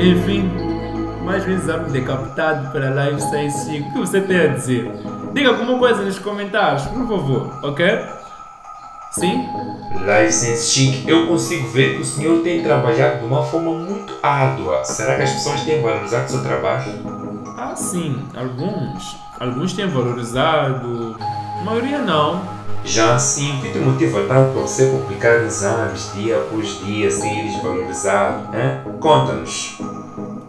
Enfim, mais um exame decapitado para a Life Science Chic. O que você tem a dizer? Diga alguma coisa nos comentários, por favor, ok? Sim? License Chic, eu consigo ver que o senhor tem trabalhado de uma forma muito árdua. Será que as pessoas têm valorizado o seu trabalho? Ah, sim, alguns. Alguns têm valorizado, a maioria não. Já assim, o que te motiva tanto para você publicar exames dia após dia sem eles valorizar? Conta-nos.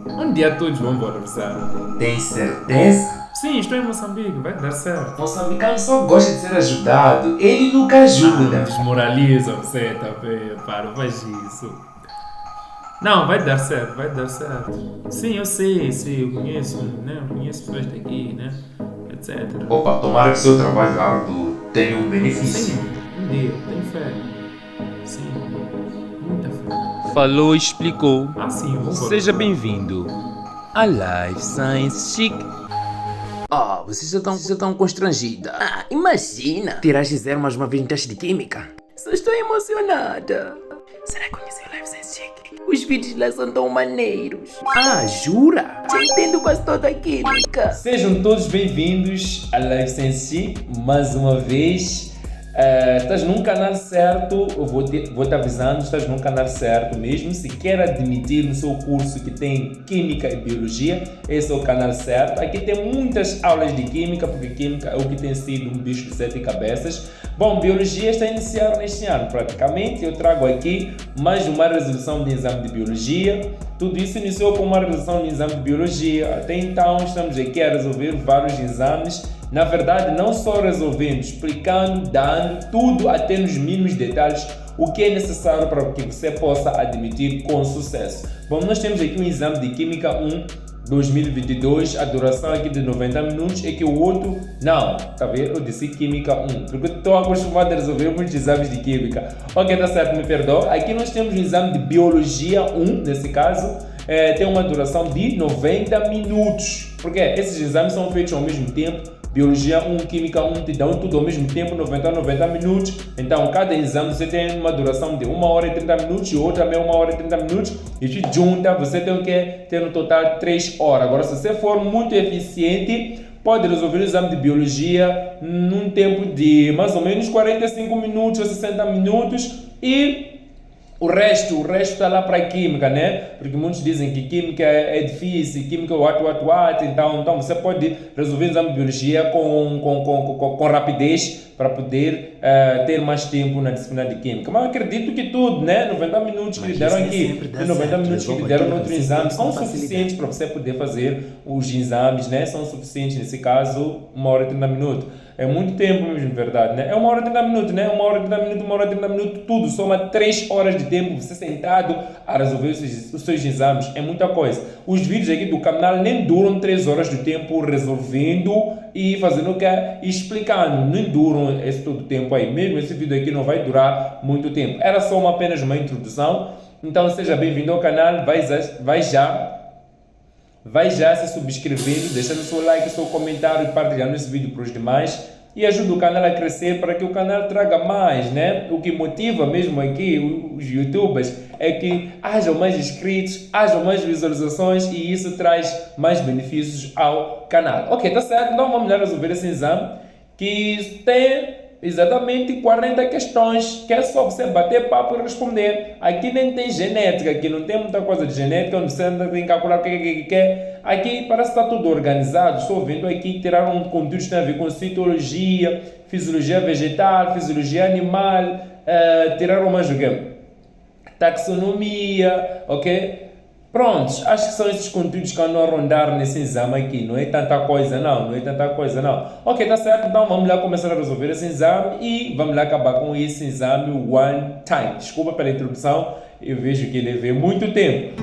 Um dia todos vão valorizar. Tem certeza? Sim, estou em Moçambique, vai dar certo. Moçambicano só gosta de ser ajudado, ele nunca Não ajuda. desmoraliza você, tá bem? Para, faz isso. Não, vai dar certo, vai dar certo. Sim, eu sei, eu conheço, né? Eu conheço pessoas daqui, né? Etc. Opa, tomara que o seu trabalho árduo tenha um benefício. Sim, um dia, tenho fé. Sim, muita fé. Falou e explicou. Ah, sim, eu vou Seja bem-vindo a Life Science Chic. Vocês já estão constrangida. Imagina! Tiraste zero mais uma vez no teste de química. Só estou emocionada. Será que conheceu o Life Science Chic? Os vídeos lá são tão maneiros. Jura? Já entendo quase toda a química. Sejam todos bem-vindos a Life Science Chic mais uma vez. Estás num canal certo, eu vou te avisando, estás num canal certo mesmo. Se quer admitir no seu curso que tem Química e Biologia, esse é o canal certo. Aqui tem muitas aulas de Química, porque Química é o que tem sido um bicho de sete cabeças. Bom, Biologia está a iniciar neste ano, praticamente. Eu trago aqui mais uma resolução de exame de Biologia. Tudo isso iniciou com uma resolução de exame de Biologia. Até então estamos aqui a resolver vários exames. Na verdade, não só resolvendo, explicando, dando tudo até nos mínimos detalhes o que é necessário para que você possa admitir com sucesso. Bom, nós temos aqui um exame de Química 1 2022, a duração aqui de 90 minutos, é que o outro, não, tá vendo? Eu disse Química 1, porque estou acostumado a resolver muitos exames de Química. Ok, tá certo, me perdoa. Aqui nós temos o exame de Biologia 1, nesse caso, tem uma duração de 90 minutos, porque esses exames são feitos ao mesmo tempo. Biologia 1, Química 1 te dão tudo ao mesmo tempo, 90 minutos. Então, cada exame você tem uma duração de 1 hora e 30 minutos e outra também 1 hora e 30 minutos. E te junta, você tem o que? Ter no total 3 horas. Agora, se você for muito eficiente, pode resolver o exame de Biologia num tempo de mais ou menos 45 minutos ou 60 minutos e o resto está lá para a Química, né? Porque muitos dizem que Química é difícil, Química é what, então você pode resolver o exame de Biologia com rapidez para poder ter mais tempo na disciplina de Química. Mas eu acredito que tudo, né? 90 minutos que lhe deram aqui, e 90 minutos que lhe deram no outro exame, são suficientes para você poder fazer os exames, né? São suficientes, nesse caso, 1 hora e 30 minutos. É muito tempo mesmo, de verdade, né? É 1 hora e 30 minutos, né? 1 hora e 30 minutos, 1 hora e 30 minutos, tudo. Soma 3 horas de tempo, você sentado a resolver os seus exames. É muita coisa. Os vídeos aqui do canal nem duram 3 horas de tempo resolvendo e fazendo o que é explicando. Nem duram esse todo tempo aí. Mesmo esse vídeo aqui não vai durar muito tempo. Era só apenas uma introdução. Então seja bem-vindo ao canal. Vai já se subscrevendo, deixando seu like, seu comentário e partilhando esse vídeo para os demais e ajuda o canal a crescer para que o canal traga mais, né? O que motiva mesmo aqui os youtubers é que hajam mais inscritos, hajam mais visualizações e isso traz mais benefícios ao canal. Ok, tá certo? Então vamos lá resolver esse exame que tem exatamente 40 questões, que é só você bater papo e responder. Aqui nem tem genética, aqui não tem muita coisa de genética, onde você anda tem que calcular o que é. Aqui parece que está tudo organizado, estou vendo aqui tirar um conteúdo que tem a ver com citologia, fisiologia vegetal, fisiologia animal, tiraram mais o quê? Taxonomia, ok? Prontos, acho que são esses conteúdos que andam a rondar nesse exame aqui. Não é tanta coisa não, Ok, tá certo, então vamos lá começar a resolver esse exame e vamos lá acabar com esse exame one time. Desculpa pela introdução, eu vejo que ele levou muito tempo.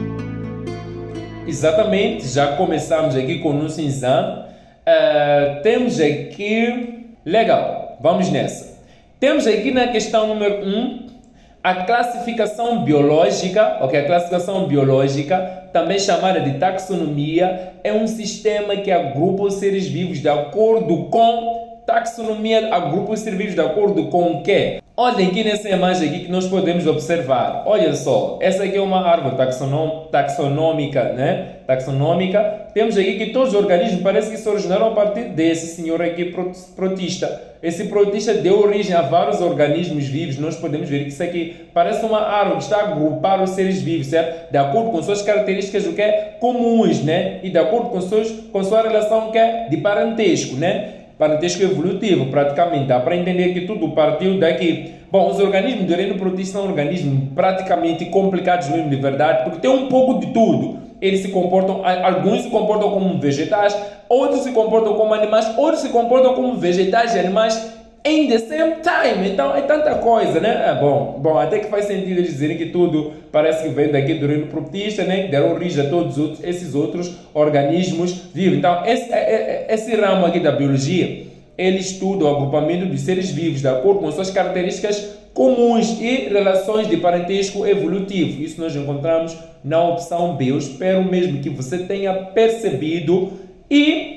Exatamente, já começamos aqui com o nosso exame. Temos aqui... Legal, vamos nessa. Temos aqui na questão número 1, a classificação biológica, ok? A classificação biológica, também chamada de taxonomia, é um sistema que agrupa os seres vivos de acordo com... Taxonomia agrupa os seres vivos de acordo com o quê? Olhem aqui nessa imagem aqui que nós podemos observar. Olha só, essa aqui é uma árvore taxonômica, né? Taxonômica. Temos aqui que todos os organismos parece que se originaram a partir desse senhor aqui protista. Esse protista deu origem a vários organismos vivos. Nós podemos ver que isso aqui parece uma árvore que está a agrupar os seres vivos, certo? De acordo com suas características o que é comuns, né? E de acordo com sua relação que é de parentesco, né? Parentesco evolutivo, praticamente. Dá para entender que tudo partiu daqui. Bom, os organismos do reino protista são organismos praticamente complicados mesmo de verdade, porque tem um pouco de tudo. Eles se comportam, alguns se comportam como vegetais, outros se comportam como animais, outros se comportam como vegetais e animais in the same time. Então é tanta coisa, né? Bom, até que faz sentido eles dizerem que tudo parece que vem daqui do reino protista, né? Que deram origem a todos esses outros organismos vivos. Então esse ramo aqui da biologia, ele estuda o agrupamento dos seres vivos de acordo com suas características comuns e relações de parentesco evolutivo. Isso nós encontramos na opção B. Eu espero mesmo que você tenha percebido. E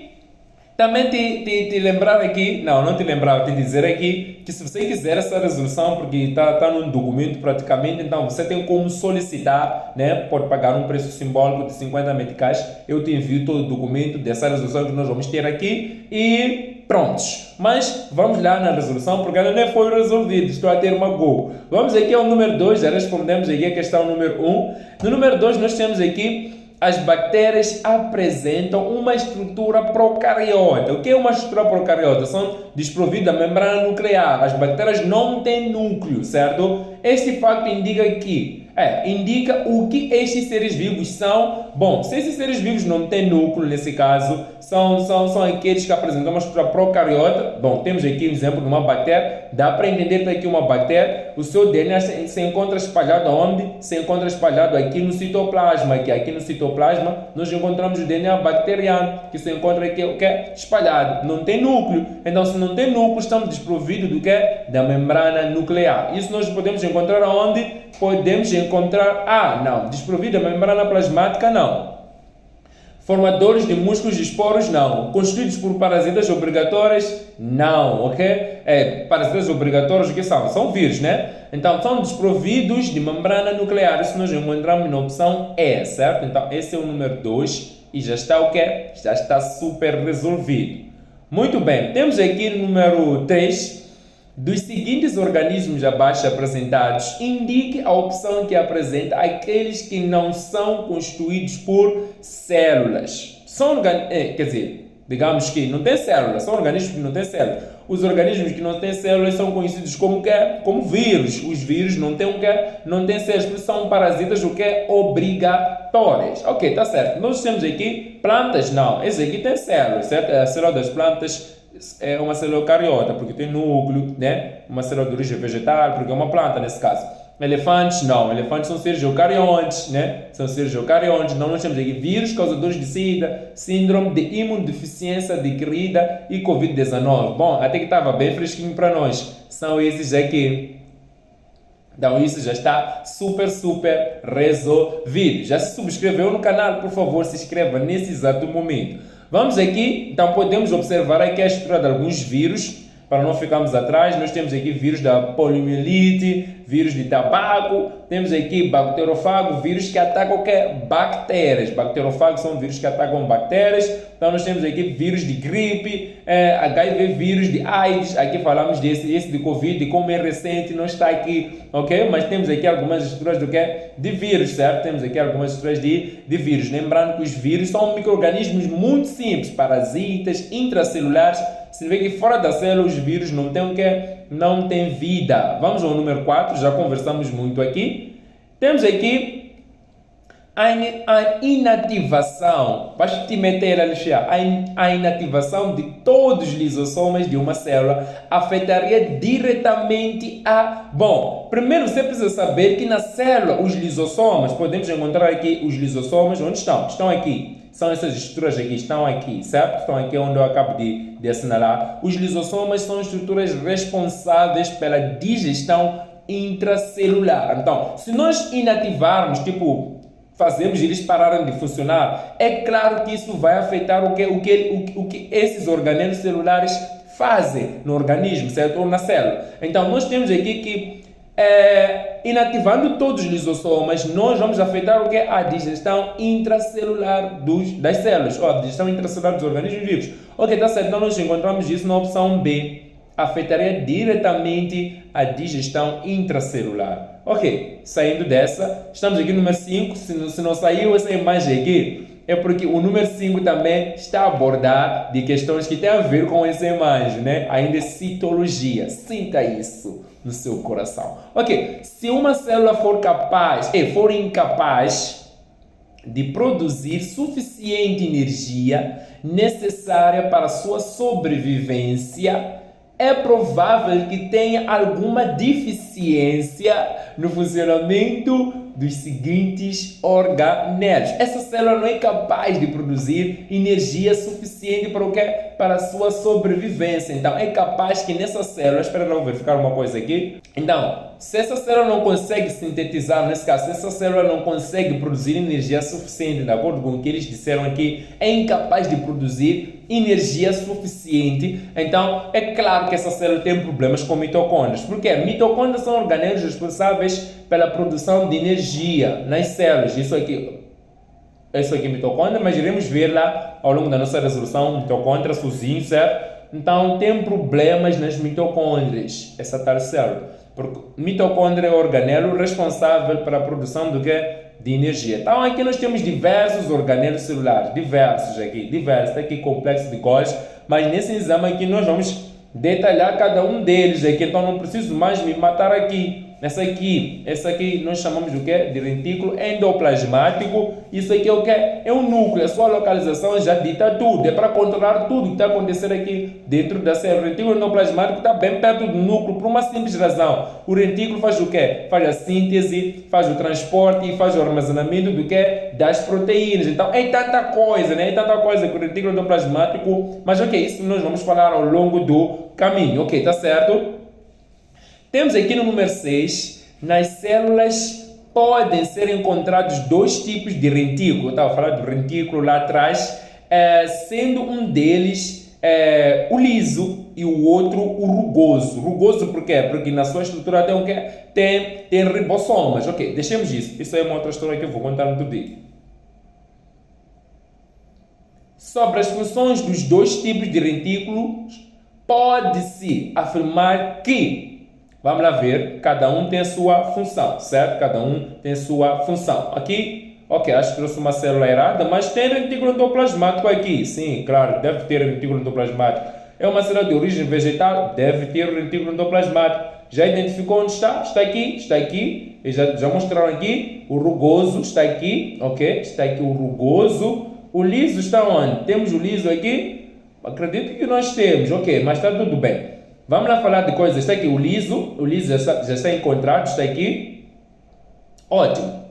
também te lembrar aqui, não te lembrar, te dizer aqui que se você quiser essa resolução, porque está num documento praticamente, então você tem como solicitar, né? Pode pagar um preço simbólico de 50 meticais. Eu te envio todo o documento dessa resolução que nós vamos ter aqui e prontos. Mas vamos lá na resolução, porque ainda não foi resolvido, estou a ter uma go. Vamos aqui ao número 2, já respondemos aqui a questão número 1. No número 2 nós temos aqui: as bactérias apresentam uma estrutura procariota. O que é uma estrutura procariota? São desprovidas da membrana nuclear. As bactérias não têm núcleo, certo? Este facto indica o que estes seres vivos são. Bom, se esses seres vivos não têm núcleo, nesse caso, são aqueles que apresentam uma estrutura procariota. Bom, temos aqui um exemplo de uma bactéria. Dá para entender que aqui uma bactéria, o seu DNA se encontra espalhado aonde? Se encontra espalhado aqui no citoplasma. Aqui no citoplasma nós encontramos o DNA bacteriano, que se encontra aqui o que é espalhado. Não tem núcleo. Então, se não tem núcleo, estamos desprovidos do que é? Da membrana nuclear. Isso nós podemos encontrar aonde? Podemos encontrar, desprovido da membrana plasmática, não. Formadores de músculos e esporos, não. Constituídos por parasitas obrigatórias, não, ok? Parasitas obrigatórios, o que são? São vírus, né? Então, são desprovidos de membrana nuclear. Isso nós encontramos na opção E, certo? Então, esse é o número 2 e já está o quê? Já está super resolvido. Muito bem, temos aqui o número 3. Dos seguintes organismos abaixo apresentados, indique a opção que apresenta aqueles que não são constituídos por células. Digamos que não tem células, são organismos que não têm células. Os organismos que não têm células são conhecidos como vírus. Os vírus não têm células, porque são parasitas obrigatórias. Ok, está certo. Nós temos aqui plantas, não. Esse aqui tem células, certo? A célula das plantas é uma célula eucariota, porque tem núcleo, né? Uma célula de origem vegetal, porque é uma planta nesse caso. Elefantes, não. Elefantes são seres eucariontes, né? São seres eucariontes. Não, nós temos aqui vírus causadores de SIDA, síndrome de imunodeficiência adquirida e Covid-19. Bom, até que estava bem fresquinho para nós. São esses aqui. Então isso já está super resolvido. Já se subscreveu no canal? Por favor, se inscreva nesse exato momento. Vamos aqui, então podemos observar aqui a estrutura de alguns vírus, para não ficarmos atrás. Nós temos aqui vírus da poliomielite, vírus de tabaco, temos aqui bacteriofago, vírus que atacam bactérias. Bacteriofagos são vírus que atacam bactérias. Então nós temos aqui vírus de gripe, HIV, vírus de AIDS, aqui falamos esse de Covid, como é recente, não está aqui, ok? Mas temos aqui algumas estruturas de vírus, certo? Temos aqui algumas estruturas de vírus. Lembrando que os vírus são micro-organismos muito simples, parasitas, intracelulares. Você vê que fora da célula os vírus não têm vida. Vamos ao número 4, já conversamos muito aqui. Temos aqui a inativação. Vais te meter, Alexia. A inativação de todos os lisossomas de uma célula afetaria diretamente a... Bom, primeiro você precisa saber que na célula os lisossomas, podemos encontrar aqui os lisossomas, onde estão? Estão aqui. São essas estruturas aqui, estão aqui, certo? Estão aqui onde eu acabo de assinalar. Os lisossomas são estruturas responsáveis pela digestão intracelular. Então, se nós inativarmos, fazemos eles pararem de funcionar, é claro que isso vai afetar o que esses organelos celulares fazem no organismo, certo? Ou na célula. Então, nós temos aqui que, inativando todos os lisossomas, nós vamos afetar o que? A digestão intracelular das células, ou a digestão intracelular dos organismos vivos. Ok, tá certo. Então, nós encontramos isso na opção B. Afetaria diretamente a digestão intracelular. Ok, saindo dessa, estamos aqui no número 5. Se não saiu essa imagem aqui, é porque o número 5 também está a abordar de questões que têm a ver com essa imagem, né? Ainda é citologia. Sinta isso no seu coração. Ok, se uma célula for incapaz de produzir suficiente energia necessária para sua sobrevivência, é provável que tenha alguma deficiência no funcionamento dos seguintes organelos. Essa célula não é capaz de produzir energia suficiente para o quê? Para a sua sobrevivência. Então, é capaz que nessa célula, espera eu verificar uma coisa aqui. Então, se essa célula não consegue sintetizar, nesse caso, se essa célula não consegue produzir energia suficiente, de acordo com o que eles disseram aqui, é incapaz de produzir energia suficiente, então é claro que essa célula tem problemas com mitocôndrias. Por quê? Mitocôndrias são organelos responsáveis pela produção de energia nas células. Isso aqui é mitocôndria, mas iremos ver lá ao longo da nossa resolução mitocôndria sozinho, certo? Então tem problemas nas mitocôndrias, essa tal célula. Porque mitocôndria é o organelo responsável pela produção do que? De energia. Então aqui nós temos diversos organelos celulares, diversos, está aqui complexo de Golgi, mas nesse exame aqui nós vamos detalhar cada um deles aqui, então não preciso mais me matar aqui. Essa aqui nós chamamos de o quê? De retículo endoplasmático. Isso aqui é o quê? É um núcleo. A sua localização já dita tudo. É para controlar tudo que está acontecendo aqui dentro da célula. O retículo endoplasmático está bem perto do núcleo por uma simples razão. O retículo faz o quê? Faz a síntese, faz o transporte e faz o armazenamento do quê? Das proteínas. Então é tanta coisa, né? É tanta coisa com o retículo endoplasmático. Mas ok, isso nós vamos falar ao longo do caminho. Ok, tá certo? Temos aqui no número 6, nas células podem ser encontrados dois tipos de retículo. Eu estava falando do retículo lá atrás, sendo um deles o liso e o outro o rugoso. Rugoso por quê? Porque na sua estrutura tem o quê? Tem ribossomas. Ok, deixemos isso. Isso é uma outra história que eu vou contar no outro vídeo. Sobre as funções dos dois tipos de retículos, pode-se afirmar que, vamos lá ver, cada um tem a sua função, certo? Cada um tem a sua função. Aqui, ok, acho que trouxe uma célula errada, mas tem retículo endoplasmático aqui. Sim, claro, deve ter retículo endoplasmático. É uma célula de origem vegetal, deve ter retículo endoplasmático. Já identificou onde está? Está aqui. E já mostraram aqui. O rugoso está aqui, ok? Está aqui o rugoso. O liso está onde? Temos o liso aqui? Acredito que nós temos, ok, mas está tudo bem. Vamos lá falar de coisas. Está aqui o liso já está encontrado, está aqui. Ótimo.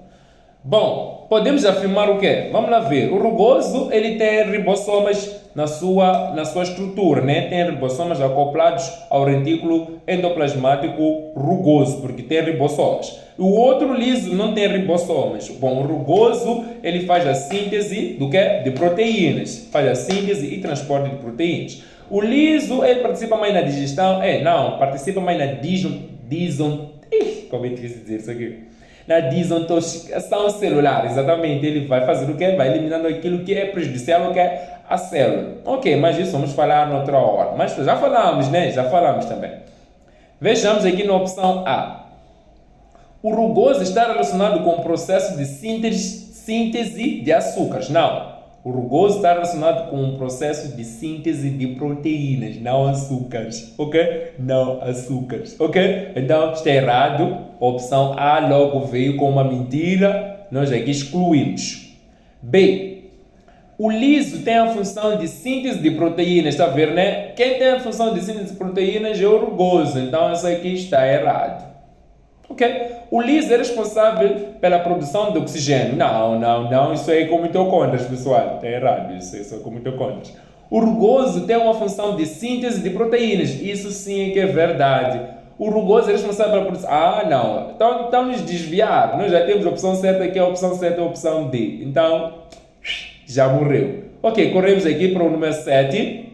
Bom, podemos afirmar o quê? Vamos lá ver. O rugoso, ele tem ribossomas na sua estrutura, né? Tem ribossomas acoplados ao retículo endoplasmático rugoso, porque tem ribossomas. O outro liso não tem ribossomas. Bom, o rugoso, ele faz a síntese do quê? De proteínas. Faz a síntese e transporte de proteínas. O liso, ele participa mais na digestão. Participa mais na como é que dizer isso aqui? Na desintoxicação celular. Exatamente, ele vai fazer o quê? Vai eliminando aquilo que é prejudicial ao que é a célula. Ok, mas isso vamos falar noutra hora. Mas já falamos, né? Já falamos também. Vejamos aqui na opção A. O rugoso está relacionado com o processo de síntese de açúcares. Não. O rugoso está relacionado com um processo de síntese de proteínas, não açúcares, ok? Não açúcares, ok? Então, está errado. A opção A logo veio com uma mentira. Nós aqui excluímos. B. O liso tem a função de síntese de proteínas, está a ver, né? Quem tem a função de síntese de proteínas é o rugoso. Então, isso aqui está errado. Ok? O liso é responsável pela produção de oxigênio. Não, isso aí é com mitocôndrias, pessoal. Está errado, isso é com mitocôndrias. O rugoso tem uma função de síntese de proteínas. Isso sim é que é verdade. O rugoso é responsável pela produção... não. Então nos desviar. Nós já temos a opção certa aqui, a opção certa é a opção D. Então, já morreu. Ok, corremos aqui para o número 7.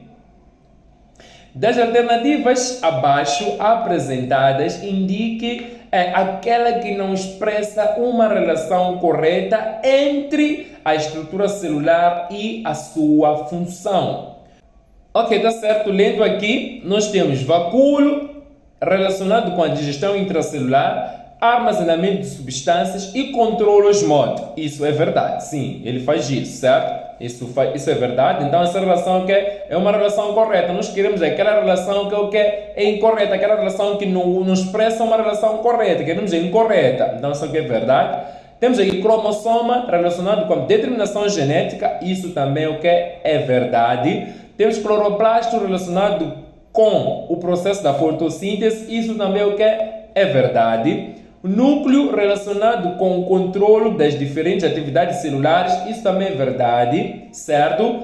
Das alternativas abaixo apresentadas, indique aquela que não expressa uma relação correta entre a estrutura celular e a sua função. Ok, tá certo. Lendo aqui, nós temos vacúolo relacionado com a digestão intracelular, armazenamento de substâncias e controle osmótico. Isso é verdade, sim, ele faz isso, certo? Isso é verdade. Então essa relação é uma relação correta. Nós queremos aquela relação que é incorreta, aquela relação que não expressa uma relação correta, queremos a incorreta. Então isso aqui é verdade. Temos aqui cromossoma relacionado com a determinação genética, isso também é verdade. Temos cloroplasto relacionado com o processo da fotossíntese, isso também é verdade. Núcleo relacionado com o controle das diferentes atividades celulares, isso também é verdade, certo?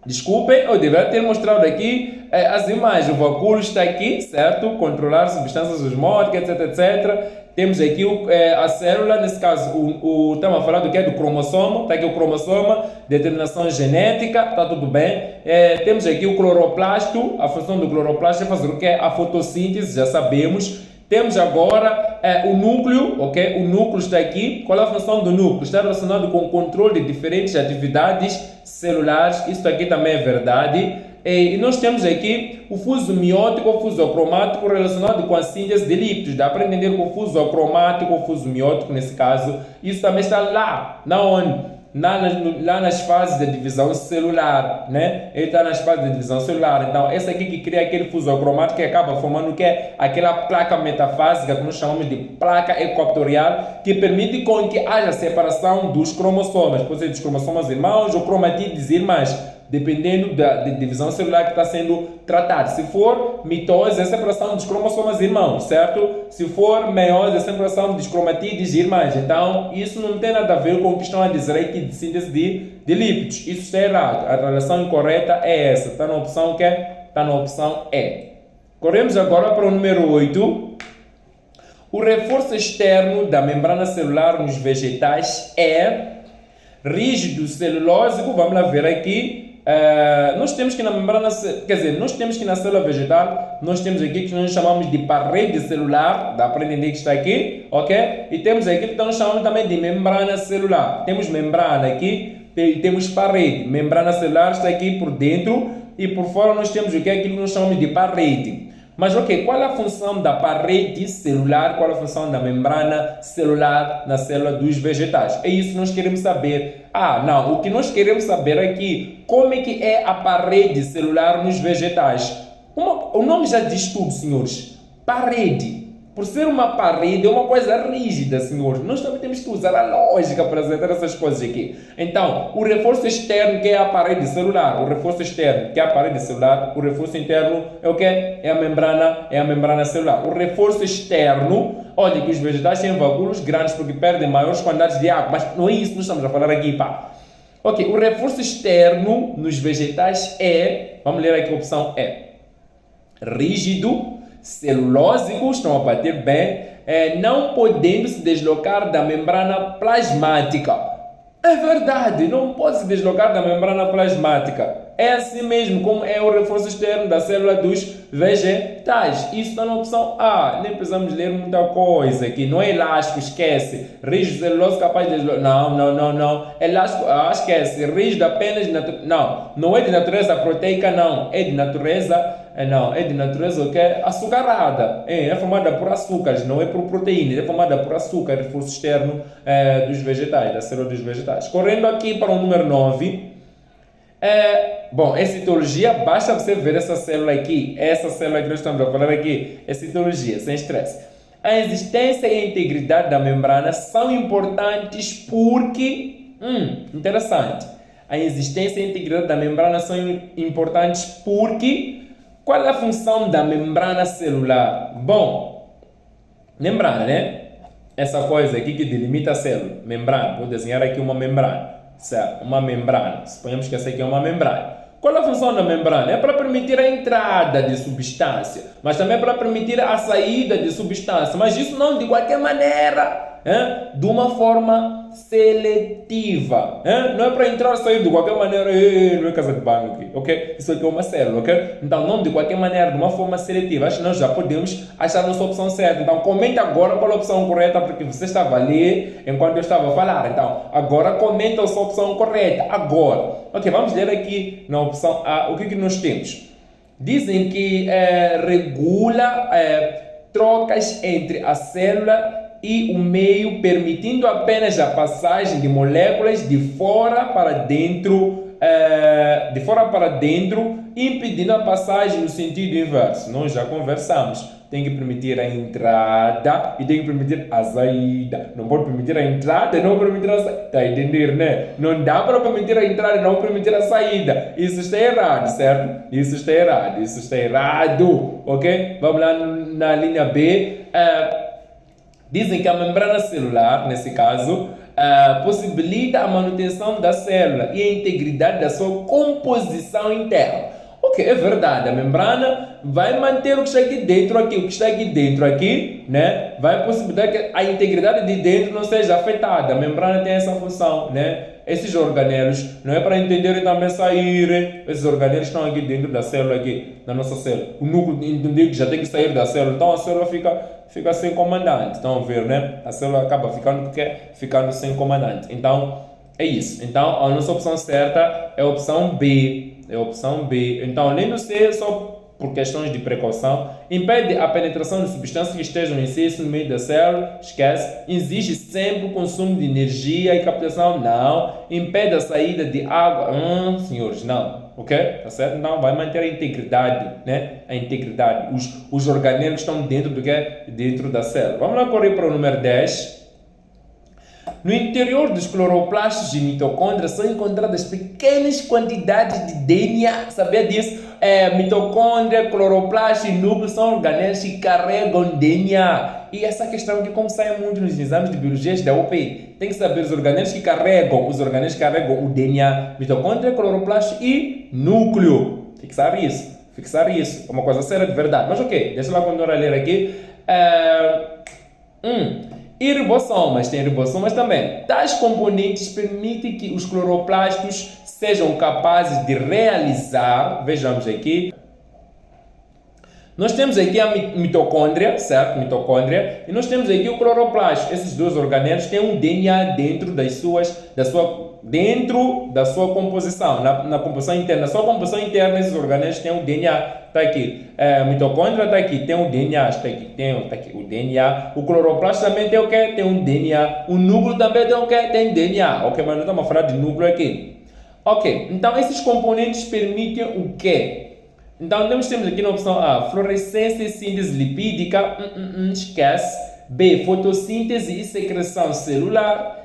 Desculpem, eu deveria ter mostrado aqui as imagens. O vacúolo está aqui, certo? Controlar substâncias osmóticas, etc. Temos aqui a célula, nesse caso, estamos a falar do que é do cromossoma. Está aqui o cromossoma, determinação genética, está tudo bem. Temos aqui o cloroplasto, a função do cloroplasto é fazer o que é a fotossíntese, já sabemos. Temos agora o núcleo, ok? O núcleo está aqui. Qual é a função do núcleo? Está relacionado com o controle de diferentes atividades celulares. Isso aqui também é verdade. E nós temos aqui o fuso miótico ou fuso acromático relacionado com a síntese de lípidos. Dá para entender que o fuso acromático ou fuso miótico, nesse caso, isso também está lá, lá nas fases de divisão celular, né? Ele está nas fases de divisão celular. Então, esse aqui que cria aquele fuso acromático que acaba formando o que é aquela placa metafásica que nós chamamos de placa equatorial, que permite com que haja separação dos cromossomas, pode ser dos cromossomas irmãos ou cromatídeos irmãs, dependendo da divisão celular que está sendo tratada. Se for mitose, é separação dos cromossomas irmãos, certo? Se for meiose, é separação dos cromatídeos irmãs. Então, isso não tem nada a ver com o que estão a dizer aqui de síntese de lípidos. Isso está errado. A relação incorreta é essa. Está na opção que está na opção E. Corremos agora para o número 8. O reforço externo da membrana celular nos vegetais é rígido celulósico. Vamos lá ver aqui. Nós temos que na membrana, nós temos que na célula vegetal, nós temos aqui que nós chamamos de parede celular, dá para entender que está aqui, ok? E temos aqui que nós chamamos também de membrana celular. Temos membrana aqui e temos parede. Membrana celular está aqui por dentro e por fora nós temos o que é aquilo que nós chamamos de parede. Mas ok, qual é a função da parede celular, qual é a função da membrana celular na célula dos vegetais? É isso que nós queremos saber. O que nós queremos saber aqui, como é que é a parede celular nos vegetais? O nome já diz tudo, senhores. Parede. Por ser uma parede, é uma coisa rígida, senhores. Nós também temos que usar a lógica para apresentar essas coisas aqui. Então, o reforço externo, que é a parede celular, o reforço externo, que é a parede celular, o reforço interno é o que? É a membrana celular. O reforço externo, olha que os vegetais têm vacúolos grandes porque perdem maiores quantidades de água, mas não é isso que nós estamos a falar aqui, pá. Ok, o reforço externo nos vegetais vamos ler aqui a opção E. Rígido, celulósico, estão a bater bem, não podendo se deslocar da membrana plasmática. É verdade, não pode se deslocar da membrana plasmática. É assim mesmo como é o reforço externo da célula dos vegetais. Isso está na opção A. Nem precisamos ler muita coisa aqui. Não é elástico, esquece. Rígido, celuloso, capaz de deslocar. Não. Elástico, esquece. Rígido apenas de natureza. Não é de natureza proteica, não. É de natureza o que? Açucarada. É formada por açúcares, não é por proteínas. É formada por açúcar, reforço externo dos vegetais, da célula dos vegetais. Correndo aqui para o número 9. Essa citologia, basta você ver essa célula aqui. Essa célula que nós estamos a falar aqui é citologia, sem estresse. A existência e a integridade da membrana são importantes porque... interessante. A existência e a integridade da membrana são importantes porque... Qual é a função da membrana celular? Bom, membrana, né? Essa coisa aqui que delimita a célula. Membrana, vou desenhar aqui uma membrana. Certo? Uma membrana. Suponhamos que essa aqui é uma membrana. Qual é a função da membrana? É para permitir a entrada de substância, mas também para permitir a saída de substância. Mas isso não de qualquer maneira. de uma forma seletiva. Não é para entrar e sair de qualquer maneira, não é casa de banho aqui, ok? Isso aqui é uma célula, ok? Então, não de qualquer maneira, de uma forma seletiva. Acho que nós já podemos achar a nossa opção certa. Então, comenta agora qual é a opção correta, porque você estava a ler enquanto eu estava a falar. Então, agora comenta a sua opção correta. Agora. Ok, vamos ler aqui na opção A. O que nós temos? Dizem que regula trocas entre a célula e o meio, permitindo apenas a passagem de moléculas de fora para dentro, impedindo a passagem no sentido inverso. Nós já conversamos. Tem que permitir a entrada e tem que permitir a saída. Não pode permitir a entrada e não permitir a saída. Está a entender, né? Não dá para permitir a entrada e não permitir a saída. Isso está errado, certo? Isso está errado. Ok? Vamos lá na linha B. Dizem que a membrana celular, nesse caso, possibilita a manutenção da célula e a integridade da sua composição interna. Ok, é verdade, a membrana vai manter o que está aqui dentro aqui, o que está aqui dentro aqui, né? Vai possibilitar que a integridade de dentro não seja afetada. A membrana tem essa função, né? Esses organelos, não é para entender e também saírem. Esses organelos estão aqui dentro da célula, aqui, na nossa célula. O núcleo entendeu que já tem que sair da célula, então a célula fica sem comandante. Estão a ver, né? A célula acaba ficando sem comandante. Então, é isso. Então, a nossa opção certa é a opção B. Então, além do C, só por questões de precaução, impede a penetração de substâncias que estejam em excesso no meio da célula, esquece. Exige sempre o consumo de energia e captação, não. Impede a saída de água, senhores, não. Ok? Tá certo? Então, vai manter a integridade, né? A integridade. Os organelos estão dentro do que? Dentro da célula. Vamos lá correr para o número 10. No interior dos cloroplastos de mitocôndrias são encontradas pequenas quantidades de DNA. Sabia disso? Mitocôndria, cloroplasto e núcleo são organelos que carregam DNA. E essa questão que, como sai muito nos exames de biologia da UP, tem que saber os organelos que carregam o DNA, mitocôndria, cloroplasto e núcleo. Fixar isso. É uma coisa séria de verdade. Mas ok, deixa lá continuar a ler aqui. E ribossomas, tem ribossomas também. Tais componentes permitem que os cloroplastos sejam capazes de realizar, vejamos aqui, nós temos aqui a mitocôndria, certo? Mitocôndria, e nós temos aqui o cloroplasto. Esses dois organelos têm um DNA dentro da sua composição, na composição interna. Na sua composição interna, esses organelos têm um DNA. Está aqui, mitocôndria está aqui, tem um DNA, está aqui, tá aqui o DNA. O cloroplasto também tem o quê? Tem um DNA. O núcleo também tem o quê? Tem DNA. Ok, mas não estamos a falar de núcleo aqui. Ok, então esses componentes permitem o quê? Então temos aqui na opção A, fluorescência e síntese lipídica, esquece. B, fotossíntese e secreção celular.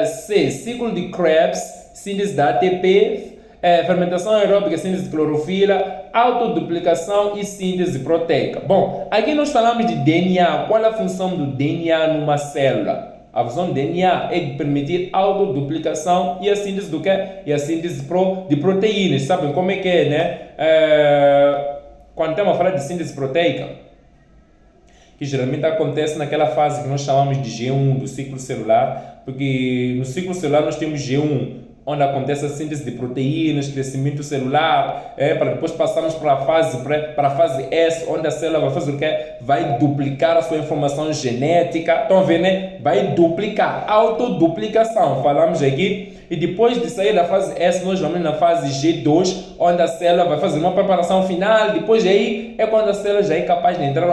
C, ciclo de Krebs, síntese da ATP. Fermentação aeróbica, síntese de clorofila, autoduplicação e síntese proteica. Bom, aqui nós falamos de DNA. Qual é a função do DNA numa célula? A função do DNA é de permitir autoduplicação e a síntese do quê? E a síntese de proteínas. Sabem como é que é, né? Quando estamos a falar de síntese proteica, que geralmente acontece naquela fase que nós chamamos de G1 do ciclo celular, porque no ciclo celular nós temos G1, onde acontece a síntese de proteínas, crescimento celular, para depois passarmos para a fase S, onde a célula vai fazer o quê? Vai duplicar a sua informação genética. Estão vendo, né? Vai duplicar, autoduplicação, falamos aqui. E depois de sair da fase S, nós vamos na fase G2, onde a célula vai fazer uma preparação final. Depois aí é quando a célula já é capaz de entrar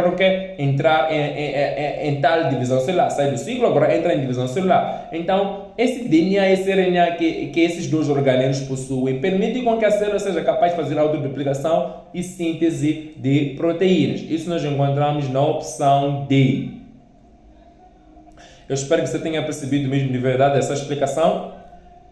o quê? Entrar em tal divisão celular. Sai do ciclo, agora entra em divisão celular. Então, esse DNA, esse RNA que esses dois organelos possuem, permite com que a célula seja capaz de fazer autoduplicação e síntese de proteínas. Isso nós encontramos na opção D. Eu espero que você tenha percebido mesmo de verdade essa explicação.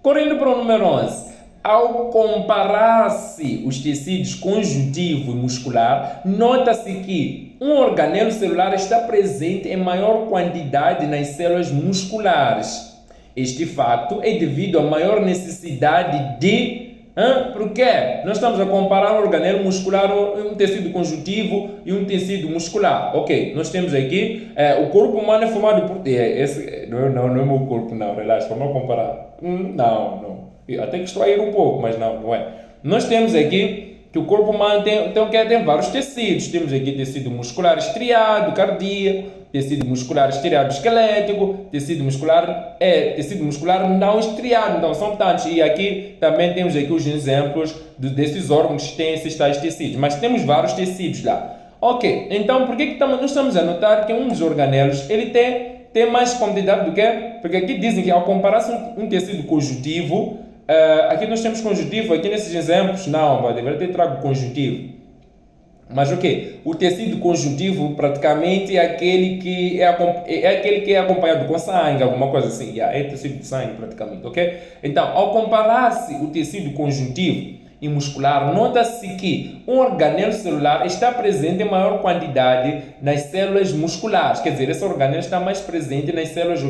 Correndo para o número 11. Ao comparar-se os tecidos conjuntivo e muscular, nota-se que um organelo celular está presente em maior quantidade nas células musculares. Este fato é devido à maior necessidade de Por quê? Nós estamos a comparar um organelo muscular, um tecido conjuntivo e um tecido muscular. Ok, nós temos aqui, o corpo humano é formado por... Esse não é meu corpo, não, relaxa, vamos comparar. Não. Até que estou a ir um pouco, mas não é. Nós temos aqui que o corpo humano tem vários tecidos. Temos aqui tecido muscular estriado, cardíaco, tecido muscular estriado esquelético, tecido muscular não estriado. Então são tantos. E aqui também temos aqui os exemplos desses órgãos que têm esses tais tecidos. Mas temos vários tecidos lá. Ok, então por que nós estamos a notar que um dos organelos ele tem mais quantidade do que? Porque aqui dizem que ao comparar-se um tecido conjuntivo, aqui nós temos conjuntivo, aqui nesses exemplos, não, deveria ter trago conjuntivo. Mas ok, o tecido conjuntivo praticamente é aquele que é acompanhado com sangue, alguma coisa assim. É tecido de sangue praticamente, ok? Então, ao comparar-se o tecido conjuntivo e muscular, nota-se que um organelo celular está presente em maior quantidade nas células musculares. Quer dizer, esse organelo está mais presente nas células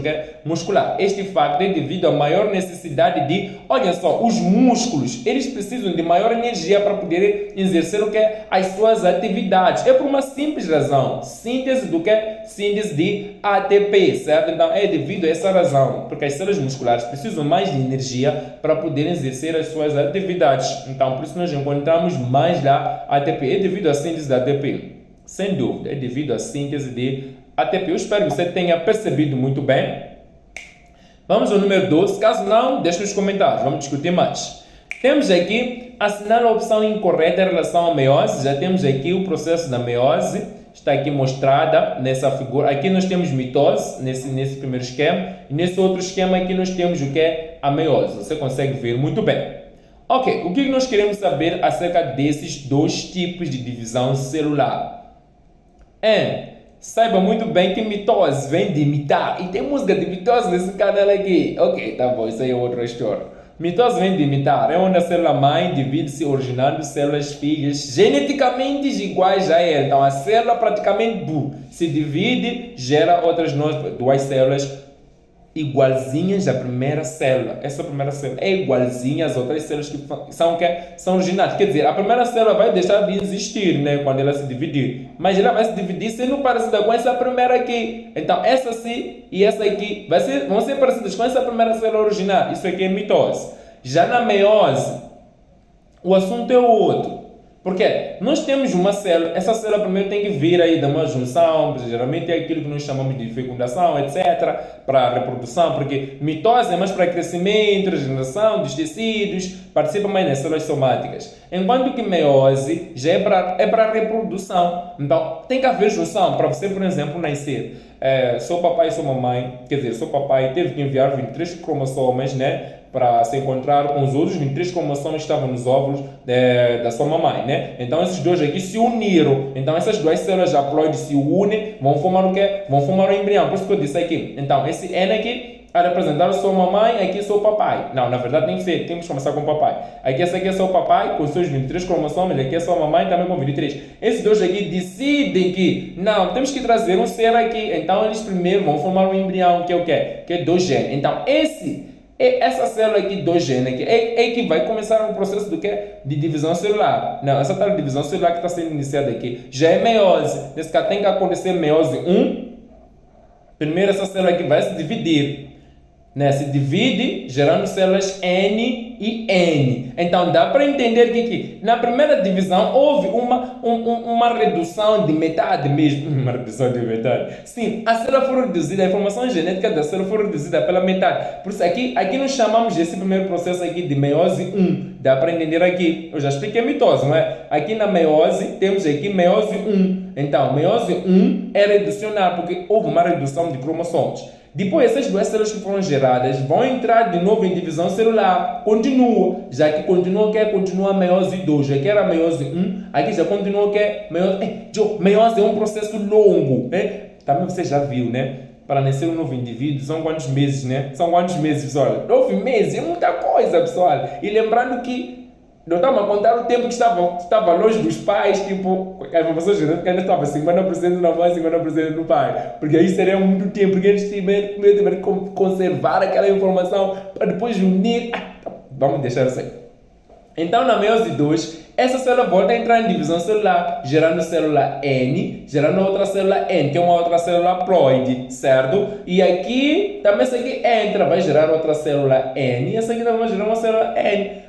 musculares. Este facto é devido à maior necessidade de... Olha só, os músculos, eles precisam de maior energia para poder exercer as suas atividades. É por uma simples razão. Síntese do que? Síntese de ATP, certo? Então, é devido a essa razão. Porque as células musculares precisam mais de energia para poder exercer as suas atividades. Então, por isso nós encontramos mais lá ATP. É devido à síntese de ATP. Sem dúvida, é devido à síntese de ATP. Eu espero que você tenha percebido muito bem. Vamos ao número 12. Caso não, deixe nos comentários. Vamos discutir mais. Temos aqui, assinar a opção incorreta em relação à meiose. Já temos aqui o processo da meiose. Está aqui mostrada nessa figura. Aqui nós temos mitose, nesse primeiro esquema. E nesse outro esquema aqui nós temos o que é a meiose. Você consegue ver muito bem. Ok, o que nós queremos saber acerca desses dois tipos de divisão celular? Saiba muito bem que mitose vem de imitar. E tem música de mitose nesse canal aqui. Ok, tá bom, isso aí é outra história. Mitose vem de imitar. É onde a célula-mãe divide-se originando células filhas geneticamente iguais a ela. Então a célula praticamente se divide, gera outras duas células igualzinhas à primeira célula. Essa primeira célula é igualzinha às outras células que são originais. Quer dizer, a primeira célula vai deixar de existir, né, quando ela se dividir. Mas ela vai se dividir sendo parecida com essa primeira aqui. Então, essa aqui e essa aqui vão ser parecidas com essa primeira célula original. Isso aqui é mitose. Já na meiose, o assunto é outro. Porque nós temos uma célula, essa célula primeiro tem que vir aí de uma junção, geralmente é aquilo que nós chamamos de fecundação, etc., para a reprodução, porque mitose é mais para crescimento, regeneração dos tecidos, participa mais nas células somáticas. Enquanto que meiose já é para reprodução. Então, tem que haver junção para você, por exemplo, nascer. Seu papai e sua mamãe, quer dizer, seu papai teve que enviar 23 cromossomas, né? Para se encontrar com os outros 23 cromossomos que estavam nos óvulos da sua mamãe, né? Então esses dois aqui se uniram. Então essas duas células haploides se unem, vão formar o quê? Vão formar o embrião. Por isso que eu disse aqui. Então esse N aqui a representar a sua mamãe, aqui seu papai. Não, na verdade temos que começar com o papai. Aqui esse aqui é seu papai com seus 23 cromossomos, aqui é sua mamãe também com 23. Esses dois aqui decidem que, não, temos que trazer um ser aqui. Então eles primeiro vão formar um embrião, que é o quê? Que é 2 genes. Então essa célula aqui, 2 genes aqui, é que vai começar um processo do quê? De divisão celular. Não, essa tal divisão celular que está sendo iniciada aqui já é meiose. Nesse caso tem que acontecer meiose 1. Primeiro essa célula aqui vai se dividir. Né? Se divide, gerando células N e N. Então dá para entender que na primeira divisão houve uma redução de metade mesmo. Uma redução de metade. Sim, a célula foi reduzida, a informação genética da célula foi reduzida pela metade. Por isso aqui nós chamamos esse primeiro processo aqui de meiose 1. Dá para entender aqui. Eu já expliquei a mitose, não é? Aqui na meiose temos aqui meiose 1. Então, meiose 1 é reducionar porque houve uma redução de cromossomos. Depois, essas duas células que foram geradas vão entrar de novo em divisão celular. Continua. Já que continua a meiose 2. Aqui era a meiose 1. Aqui já continua o que é meiose é um processo longo. Né? Também você já viu, né? Para nascer um novo indivíduo, são quantos meses, né? São quantos meses, pessoal? 9 meses. É muita coisa, pessoal. E lembrando que não estava a contar o tempo que estava longe dos pais, tipo, a informação genética ainda estava 50% na mãe, 50% no pai. Porque aí seria muito tempo, porque eles tiveram que conservar aquela informação para depois unir. Vamos deixar isso aí. Então, na meiose 2, essa célula volta a entrar em divisão celular, gerando célula N, gerando outra célula N, que é uma outra célula haploide, certo? E aqui, também essa aqui entra, vai gerar outra célula N, e essa aqui também vai gerar uma célula N.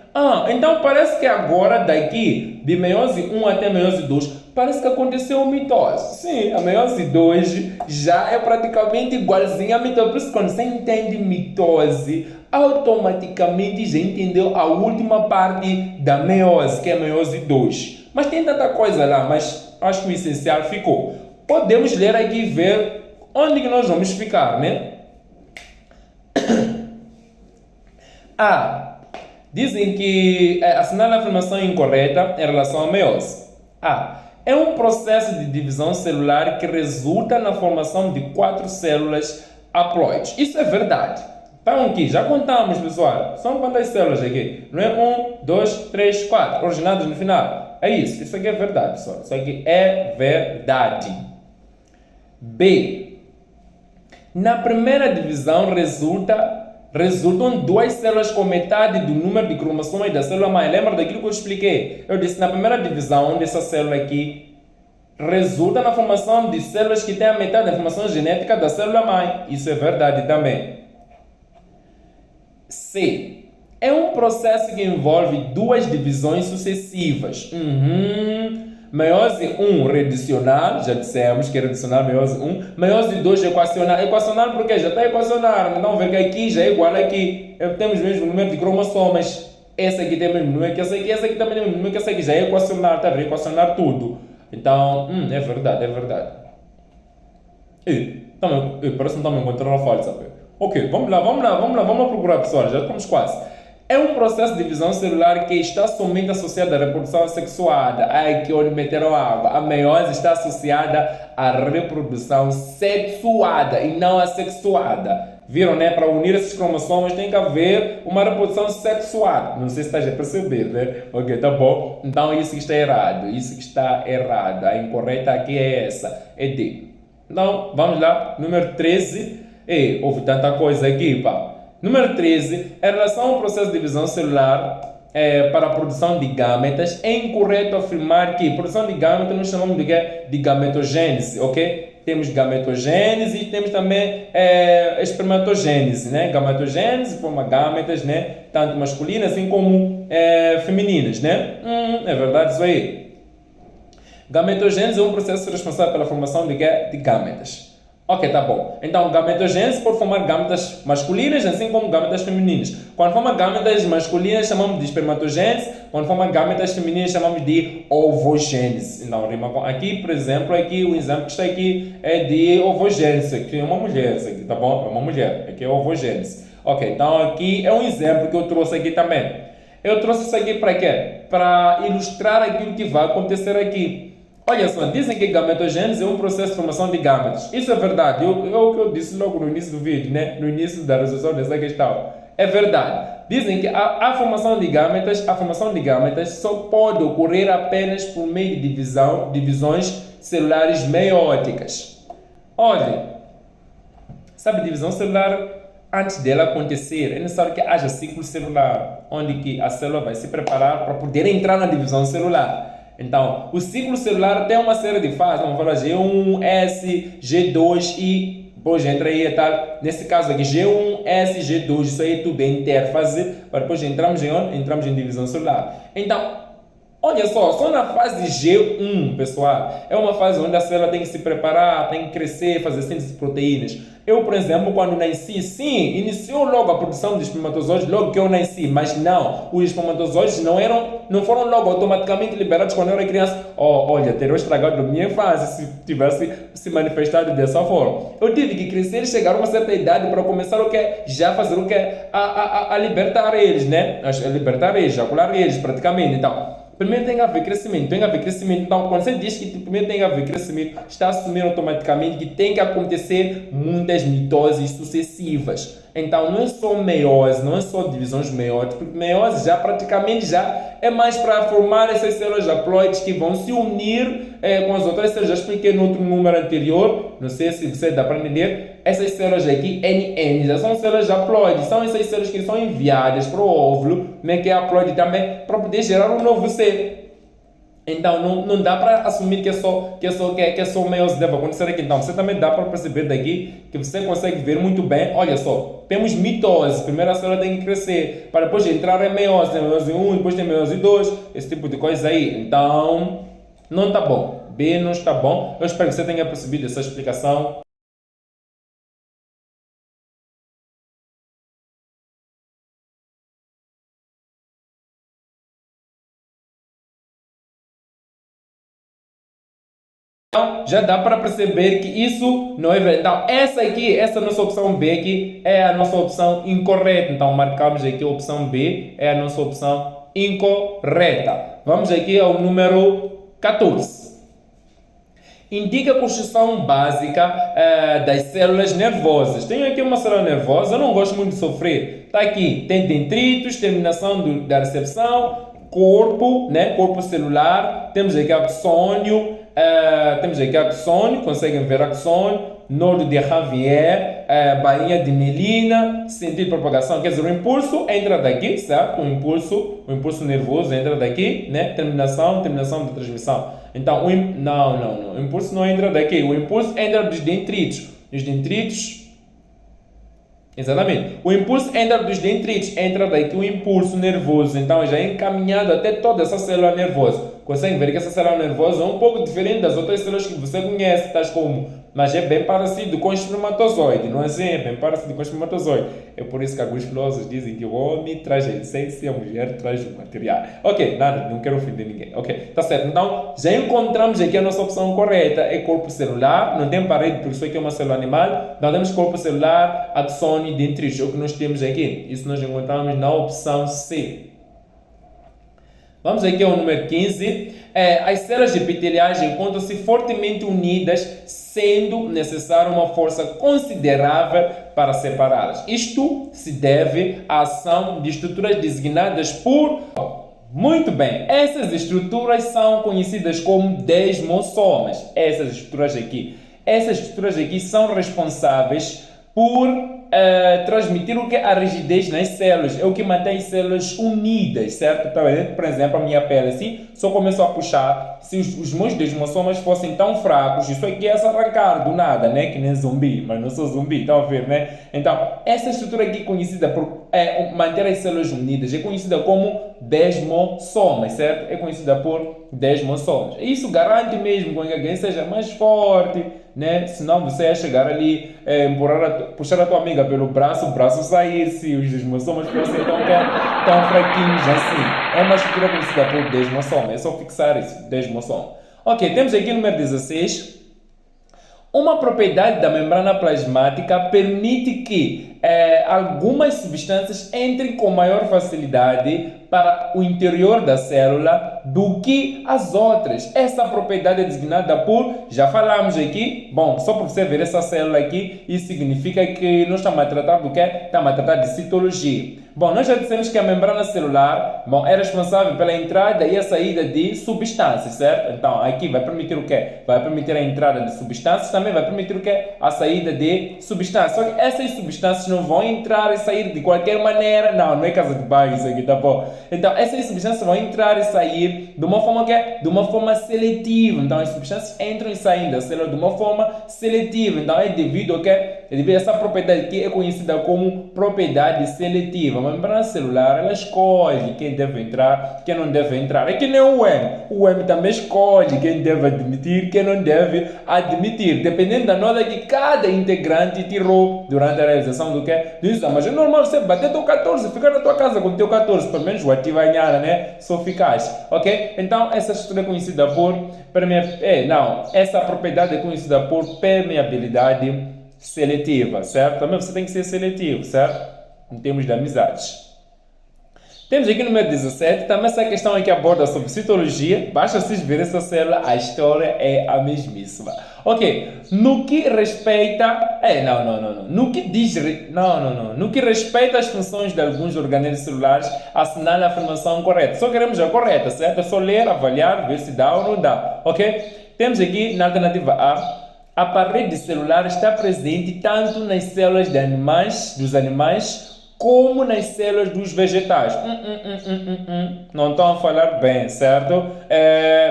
Então parece que agora, daqui, de meiose 1 até meiose 2, parece que aconteceu mitose. Sim, a meiose 2 já é praticamente igualzinha à mitose. Por isso, quando você entende mitose, automaticamente já entendeu a última parte da meiose, que é a meiose 2. Mas tem tanta coisa lá, mas acho que o essencial ficou. Podemos ler aqui e ver onde que nós vamos ficar, né? Dizem que assinala a afirmação incorreta em relação à meiose. É um processo de divisão celular que resulta na formação de 4 células haploides. Isso é verdade. Então aqui, já contamos, pessoal. São quantas células aqui? Não é 1, 2, 3, 4, originadas no final. É isso. Isso aqui é verdade, pessoal. Isso aqui é verdade. B. Na primeira divisão resultam 2 células com metade do número de cromossomos da célula mãe. Lembra daquilo que eu expliquei? Eu disse, na primeira divisão dessa célula aqui, resulta na formação de células que têm a metade da informação genética da célula mãe. Isso é verdade também. C. É um processo que envolve 2 divisões sucessivas. Meiose 1 redicional, já dissemos que é redicional meiose 1. Meiose 2 equacional. Equacional porque já está equacional. Então, ver que aqui já é igual aqui. Temos o mesmo número de cromossomas. Essa aqui tem o mesmo número que essa aqui. Essa aqui também tem o mesmo número que essa aqui. Já é equacional, está a ver? Equacionar tudo. Então, é verdade, é verdade. Parece que não estamos encontrando a falha, sabe? Ok, vamos lá procurar, pessoal. Já estamos quase. É um processo de divisão celular que está somente associado à reprodução sexuada. Aqui onde meteram água. A meiose está associada à reprodução sexuada e não assexuada. Viram, né? Para unir esses cromossomos tem que haver uma reprodução sexuada. Não sei se está a perceber, né? Ok, tá bom. Então isso que está errado. Isso que está errado. A incorreta aqui é essa. É D. Então, vamos lá. Número 13. Houve tanta coisa aqui, pá. Número 13, em relação ao processo de divisão celular para a produção de gametas, é incorreto afirmar que produção de gametas nós chamamos de quê? De gametogênese, ok? Temos gametogênese e temos também espermatogênese, né? Gametogênese forma gametas, né? Tanto masculinas assim como femininas, né? É verdade isso aí. Gametogênese é um processo responsável pela formação de quê? De gametas. Ok, tá bom. Então, gametogênese pode formar gametas masculinas, assim como gametas femininas. Quando forma gametas masculinas, chamamos de espermatogênese. Quando forma gametas femininas, chamamos de ovogênese. Então, rima com... Aqui, por exemplo, aqui, o exemplo que está aqui é de ovogênese. Aqui é uma mulher, isso aqui, tá bom? É uma mulher. Aqui é ovogênese. Ok, então aqui é um exemplo que eu trouxe aqui também. Eu trouxe isso aqui para quê? Para ilustrar aquilo que vai acontecer aqui. Olha só, dizem que gametogênese é um processo de formação de gametas. Isso é verdade. É o que eu disse logo no início do vídeo, né? No início da resolução dessa questão. É verdade. Dizem que a formação de gametas só pode ocorrer apenas por meio de divisões celulares meióticas. Olha, sabe, divisão celular, antes dela acontecer, é necessário que haja ciclo celular, onde que a célula vai se preparar para poder entrar na divisão celular. Então, o ciclo celular tem uma série de fases, vamos falar G1, S, G2 e depois entra aí e tal. Nesse caso aqui, G1, S, G2, isso aí tudo é interfase, para depois entramos em onde? Entramos em divisão celular. Então, olha só na fase G1, pessoal, é uma fase onde a célula tem que se preparar, tem que crescer, fazer síntese de proteínas. Eu, por exemplo, quando nasci, sim, iniciou logo a produção de espermatozoides logo que eu nasci, mas não, os espermatozoides não foram logo automaticamente liberados quando eu era criança. Olha, teria estragado a minha infância se tivesse se manifestado dessa forma. Eu tive que crescer e chegar a uma certa idade para começar o que? Já fazer o que? A libertar eles, né? A libertar eles, ejacular eles praticamente. Então, primeiro tem que haver crescimento, Então, quando você diz que primeiro tem que haver crescimento, está assumindo automaticamente que tem que acontecer muitas mitoses sucessivas. Então, não é só meiose, não é só divisões meióticas, porque meiose já praticamente já é mais para formar essas células haploides que vão se unir com as outras células. Já expliquei no outro número anterior, não sei se você dá para entender, essas células aqui, NN, já são células haploides, são essas células que são enviadas para o óvulo, né, que é haploide também, para poder gerar um novo ser. Então não dá para assumir que é só meiose deve acontecer aqui. Então você também dá para perceber daqui que você consegue ver muito bem. Olha só, temos mitose, primeiro a célula tem que crescer para depois entrar em meiose, tem meiose 1, depois tem meiose 2, esse tipo de coisa aí. Então não está bom, B não está bom. Eu espero que você tenha percebido essa explicação. Então, já dá para perceber que isso não é verdade. Então, essa nossa opção B aqui é a nossa opção incorreta. Então, marcamos aqui a opção B, é a nossa opção incorreta. Vamos aqui ao número 14. Indica a construção básica das células nervosas. Tenho aqui uma célula nervosa, eu não gosto muito de sofrer. Está aqui, tem dendritos, terminação da recepção, corpo, né? Corpo celular, temos aqui axônio, conseguem ver axônio, nodo de Javier, bainha de mielina, sentido de propagação, quer dizer, o impulso entra daqui, certo? O impulso nervoso entra daqui, né? Terminação da transmissão. Então, o impulso não entra daqui, o impulso entra dos dendritos. Exatamente. O impulso entra dos dendritos, entra daqui o impulso nervoso. Então, já é encaminhado até toda essa célula nervosa. Consegue ver que essa célula nervosa é um pouco diferente das outras células que você conhece, tais como... Mas é bem parecido com o espermatozoide, não é assim? É bem parecido com o espermatozoide. É por isso que alguns filósofos dizem que o homem traz a essência, a mulher traz o material. Ok, nada, não quero ofender ninguém. Ok, tá certo. Então, já encontramos aqui a nossa opção correta. É corpo celular, não tem parede, porque isso aqui é uma célula animal. Nós temos corpo celular, axônio e dendritos, é o que nós temos aqui. Isso nós encontramos na opção C. Vamos aqui ao número 15. As células epiteliais encontram-se fortemente unidas, sendo necessária uma força considerável para separá-las. Isto se deve à ação de estruturas designadas por... Muito bem, essas estruturas são conhecidas como desmossomas. Essas estruturas aqui são responsáveis por transmitir o que é a rigidez nas células, é o que mantém as células unidas, certo? Então, por exemplo, a minha pele assim, só começo a puxar, se os meus desmossomas fossem tão fracos, isso aqui ia se arrancar do nada, né? Que nem zumbi, mas não sou zumbi, estão a ver, né? Então, essa estrutura aqui conhecida por manter as células unidas, é conhecida como desmossomas, certo? É conhecida por desmossomas. Isso garante mesmo que alguém seja mais forte, né? Senão você ia chegar ali, puxar a tua amiga pelo braço, o braço sair, se os desmossomas fossem tão fraquinhos assim. É uma estrutura conhecida por desmossoma, é só fixar isso, desmossoma. Ok, temos aqui o número 16. Uma propriedade da membrana plasmática permite que algumas substâncias entrem com maior facilidade para o interior da célula do que as outras. Essa propriedade é designada por, já falamos aqui, bom, só para você ver essa célula aqui, isso significa que nós estamos a tratar do quê? Estamos a tratar de citologia. Bom, nós já dissemos que a membrana celular, é responsável pela entrada e a saída de substâncias, certo? Então, aqui vai permitir o quê? Vai permitir a entrada de substâncias, também vai permitir o quê? A saída de substâncias. Só que essas substâncias não vão entrar e sair de qualquer maneira. Não é casa de banho isso aqui, tá bom? Então, essas substâncias vão entrar e sair de uma forma que de uma forma seletiva. Então, as substâncias entram e saem da célula de uma forma seletiva. Então, é devido a essa propriedade que é conhecida como propriedade seletiva. A membrana celular, ela escolhe quem deve entrar, quem não deve entrar. É que nem o M. O M também escolhe quem deve admitir, quem não deve admitir, dependendo da nota que cada integrante tirou durante a realização do exame. Mas é normal você bater teu 14, ficar na tua casa com o teu 14, pelo menos o ativo ganhar, né? Só ficaste, ok? Então, essa estrutura é conhecida por essa propriedade é conhecida por permeabilidade seletiva, certo? Também você tem que ser seletivo, certo? Em termos de amizades. Temos aqui no número 17, também essa questão aqui aborda sobre citologia. Basta vocês ver essa célula, a história é a mesmíssima. Ok, no que respeita... No que respeita às funções de alguns organismos celulares, assinale a afirmação correta. Só queremos a correta, certo? É só ler, avaliar, ver se dá ou não dá. Ok? Temos aqui na alternativa a parede celular está presente tanto nas células dos animais, como nas células dos vegetais. Não estão a falar bem, certo?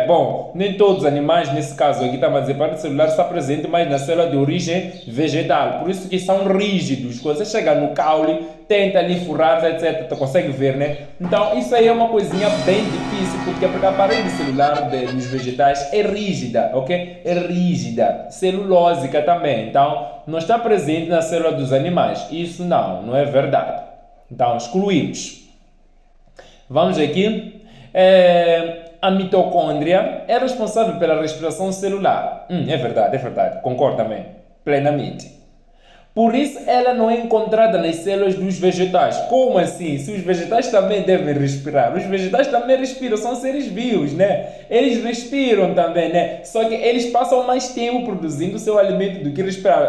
Bom, nem todos os animais, nesse caso aqui está a dizer, a parede celular está presente mais na célula de origem vegetal. Por isso que são rígidos. Quando você chega no caule, tenta ali furar, etc. Tu consegue ver, né? Então, isso aí é uma coisinha bem difícil, porque a parede celular dos vegetais é rígida, ok? É rígida, celulósica também. Então, não está presente na célula dos animais. Isso não é verdade. Então, excluímos. Vamos aqui. A mitocôndria é responsável pela respiração celular. É verdade. Concordo também, plenamente. Por isso, ela não é encontrada nas células dos vegetais. Como assim? Se os vegetais também devem respirar. Os vegetais também respiram, são seres vivos, né? Eles respiram também, né? Só que eles passam mais tempo produzindo o seu alimento do que respirar.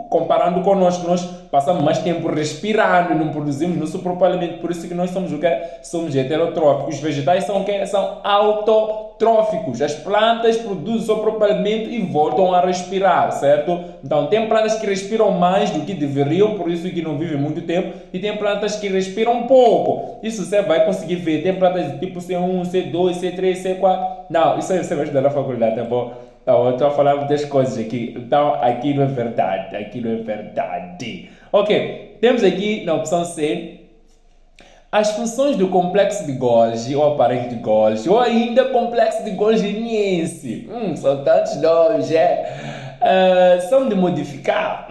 Comparando conosco, nós passamos mais tempo respirando e não produzimos nosso próprio alimento. Por isso que nós somos o quê? Somos heterotróficos. Os vegetais são o quê? São autotróficos. As plantas produzem o seu próprio alimento e voltam a respirar, certo? Então, tem plantas que respiram mais do que deveriam, por isso que não vivem muito tempo, e tem plantas que respiram pouco. Isso você vai conseguir ver. Tem plantas de tipo C1, C2, C3, C4. Não, isso aí você vai estudar na faculdade, tá bom? Então, eu estou a falar muitas coisas aqui. Então, aquilo é verdade. Ok, temos aqui na opção C as funções do complexo de Golgi, ou aparelho de Golgi, ou ainda complexo de Golgi-Niense. São tantos nomes, são de modificar,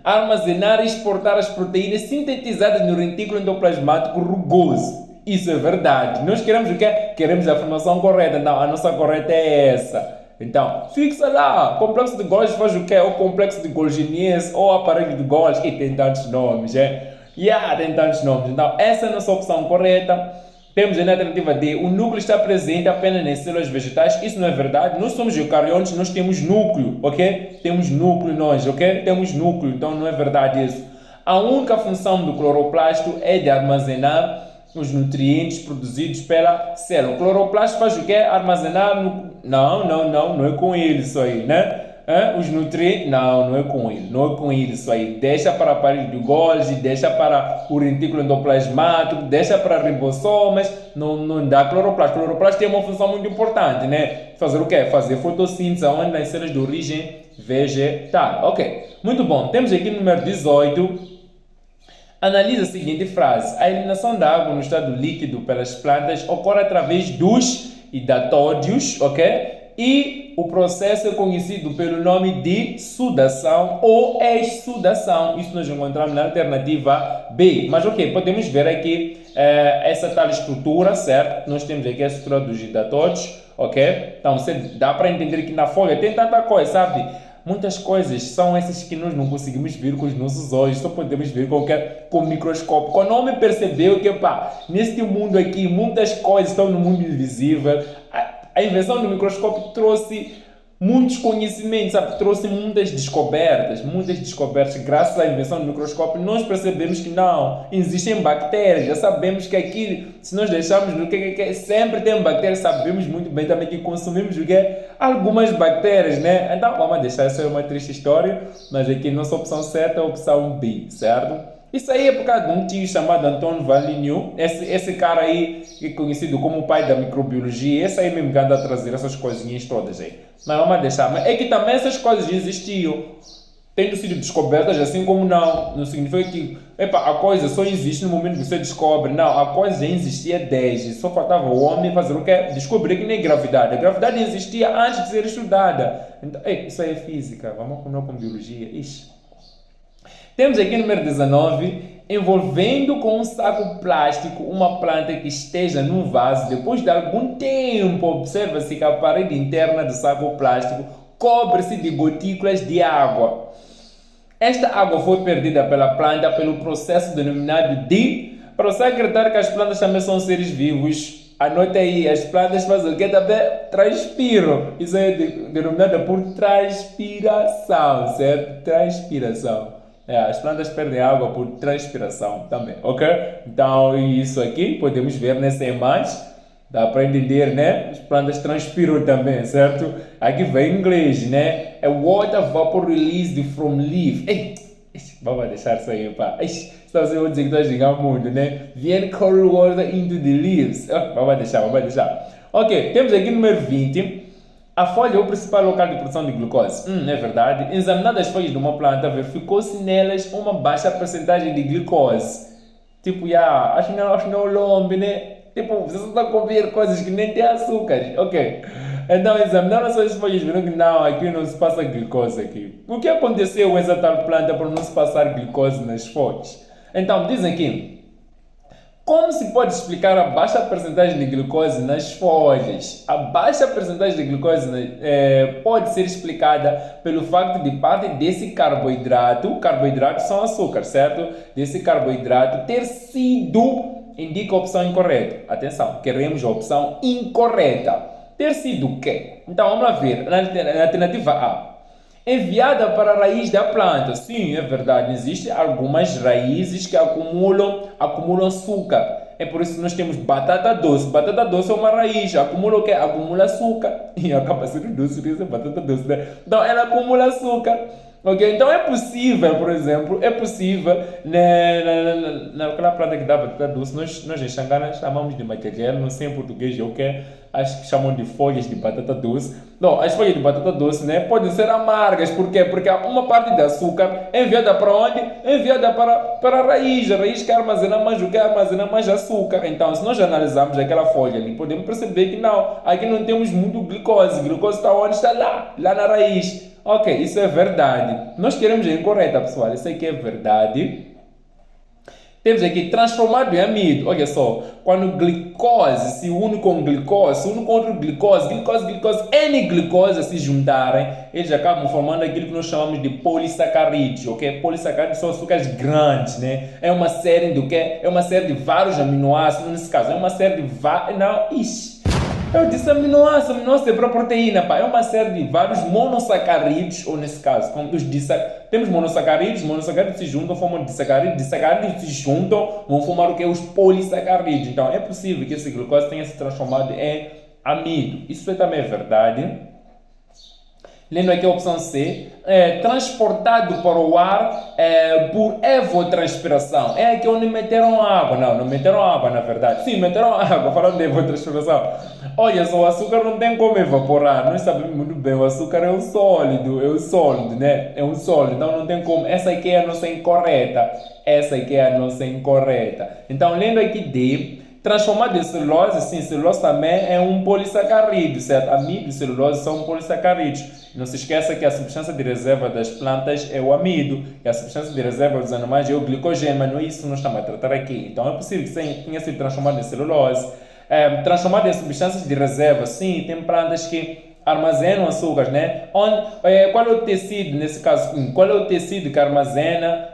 armazenar e exportar as proteínas sintetizadas no retículo endoplasmático rugoso. Isso é verdade. Nós queremos o quê? Queremos a formação correta. Não, a nossa correta é essa. Então, fixa lá, complexo de Golgi faz o quê? O complexo de Golgi-Niense ou aparelho de Golgi, e tem tantos nomes, tem tantos nomes. Então, essa é a nossa opção correta. Temos a alternativa D, o núcleo está presente apenas nas células vegetais. Isso não é verdade. Nós somos eucariontes, nós temos núcleo, ok? Temos núcleo nós, ok? Temos núcleo, então não é verdade isso. A única função do cloroplasto é de armazenar os nutrientes produzidos pela célula. O cloroplasto faz o quê? Armazenar Não é com ele isso aí, né? Os nutrientes, não é com ele isso aí. Deixa para o aparelho de Golgi, deixa para o retículo endoplasmático, deixa para ribossomas, não dá cloroplasto. Cloroplasto tem uma função muito importante, né? Fazer o quê? Fazer fotossíntese onde nas células de origem vegetal. Ok, muito bom. Temos aqui o número 18. Analisa a seguinte frase. A eliminação da água no estado líquido pelas plantas ocorre através dos hidatódios, ok? E o processo é conhecido pelo nome de sudação ou exsudação. Isso nós encontramos na alternativa B. Mas ok, podemos ver aqui essa tal estrutura, certo? Nós temos aqui a estrutura dos hidatódios, ok? Então dá para entender que na folha tem tanta coisa, sabe? Muitas coisas são essas que nós não conseguimos ver com os nossos olhos, só podemos ver com o microscópio. Quando o homem percebeu que, neste mundo aqui, muitas coisas estão no mundo invisível, a invenção do microscópio trouxe muitos conhecimentos, sabe? Trouxe muitas descobertas. Graças à invenção do microscópio, nós percebemos que não, existem bactérias. Já sabemos que aqui, se nós deixarmos no que sempre tem bactérias, sabemos muito bem também que consumimos o que? Algumas bactérias, né? Então, vamos deixar, essa é uma triste história, mas aqui nossa opção certa é a opção B, certo? Isso aí é por causa de um tio chamado Antônio Valigno. Esse cara aí é conhecido como o pai da microbiologia. Esse aí mesmo que anda a trazer essas coisinhas todas aí. Mas vamos deixar. Mas é que também essas coisas existiam, tendo sido descobertas, assim como não. Não significa que a coisa só existe no momento que você descobre. Não, a coisa já existia desde. Só faltava o homem fazer o quê? Descobrir que nem gravidade. A gravidade existia antes de ser estudada. Então, isso aí é física. Vamos continuar com biologia. Ixi. Temos aqui o número 19, envolvendo com um saco plástico uma planta que esteja num vaso. Depois de algum tempo, observa-se que a parede interna do saco plástico cobre-se de gotículas de água. Esta água foi perdida pela planta pelo processo denominado de... Para você acreditar que as plantas também são seres vivos, anote aí, as plantas fazem o que também? Transpiram. Isso é denominado por transpiração, certo? Transpiração. As plantas perdem água por transpiração também, ok? Então, isso aqui podemos ver nessa imagem. Dá para entender, né? As plantas transpiram também, certo? Aqui vem em inglês, né? É water vapor released from leaf. Ei, vamos deixar isso aí, pá. Só você vai dizer que está a chegar muito, né? Vem cold water into the leaves. Vamos deixar. Ok, temos aqui número 20. A folha é o principal local de produção de glicose. É verdade. Examinando as folhas de uma planta, verificou-se nelas uma baixa percentagem de glicose. Tipo, acho que não é o lombe, né? Tipo, você só está a comer coisas que nem têm açúcar. Ok. Então, examinaram as folhas, viram que não, aqui não se passa glicose aqui. O que aconteceu com essa tal planta para não se passar glicose nas folhas? Então, dizem aqui, como se pode explicar a baixa percentagem de glicose nas folhas? A baixa percentagem de glicose pode ser explicada pelo facto de parte desse carboidrato são açúcar, certo? Desse carboidrato ter sido, indica a opção incorreta. Atenção, queremos a opção incorreta. Ter sido o quê? Então, vamos lá ver. Na alternativa A. Enviada para a raiz da planta. Sim, é verdade. Existem algumas raízes que acumulam açúcar. É por isso que nós temos batata doce. Batata doce é uma raiz. Acumula o quê? Acumula açúcar. E acaba sendo doce, isso é batata doce, né? Então, ela acumula açúcar. Ok? Então, é possível, por exemplo, naquela planta que dá batata doce, nós em Xangana chamamos de maquegel, não sei em português o que, acho que chamam de folhas de batata doce. Não, as folhas de batata doce, né, podem ser amargas, por quê? Porque uma parte de açúcar é enviada para onde? É enviada para a raiz quer armazenar mais o que? Armazenar mais açúcar. Então, se nós analisarmos aquela folha ali, podemos perceber que não, aqui não temos muito glicose. Glicose está onde? Está lá na raiz. Ok, isso é verdade. Nós queremos a incorreta, pessoal. Isso aqui é verdade. Temos aqui transformado em amido. Olha só, quando glicose se une com glicose, se une com outro glicose, N glicose se juntarem, eles acabam formando aquilo que nós chamamos de polissacarídeos, ok? Polissacarídeos são açúcares grandes, né? É uma série do quê? É uma série de vários aminoácidos, nesse caso, é uma série de eu disse aminoácido é para proteína, pá. É uma série de vários monossacarídeos, ou nesse caso, temos monossacarídeos se juntam, formam disacarídeos se juntam, vão formar o que? Os polissacarídeos. Então, é possível que esse glicose tenha se transformado em amido. Isso também é verdade. Lendo aqui a opção C, transportado para o ar por evotranspiração. É aqui onde meteram água. Não meteram água, na verdade. Sim, meteram água, falando de evotranspiração. Olha só, o açúcar não tem como evaporar. Nós sabemos muito bem, o açúcar é um sólido, né? É um sólido, então não tem como. Essa aqui é a nossa incorreta. Então, lendo aqui D, transformado em celulose, sim, celulose também é um polissacarídeo, certo? Amido e celulose são polissacarídeos. Não se esqueça que a substância de reserva das plantas é o amido e a substância de reserva dos animais é o glicogênio, mas não é isso que nós estamos a tratar aqui. Então é possível que tenha sido transformado em celulose. Transformado em substâncias de reserva, sim, tem plantas que armazenam açúcares, né? Qual é o tecido, nesse caso? Qual é o tecido que armazena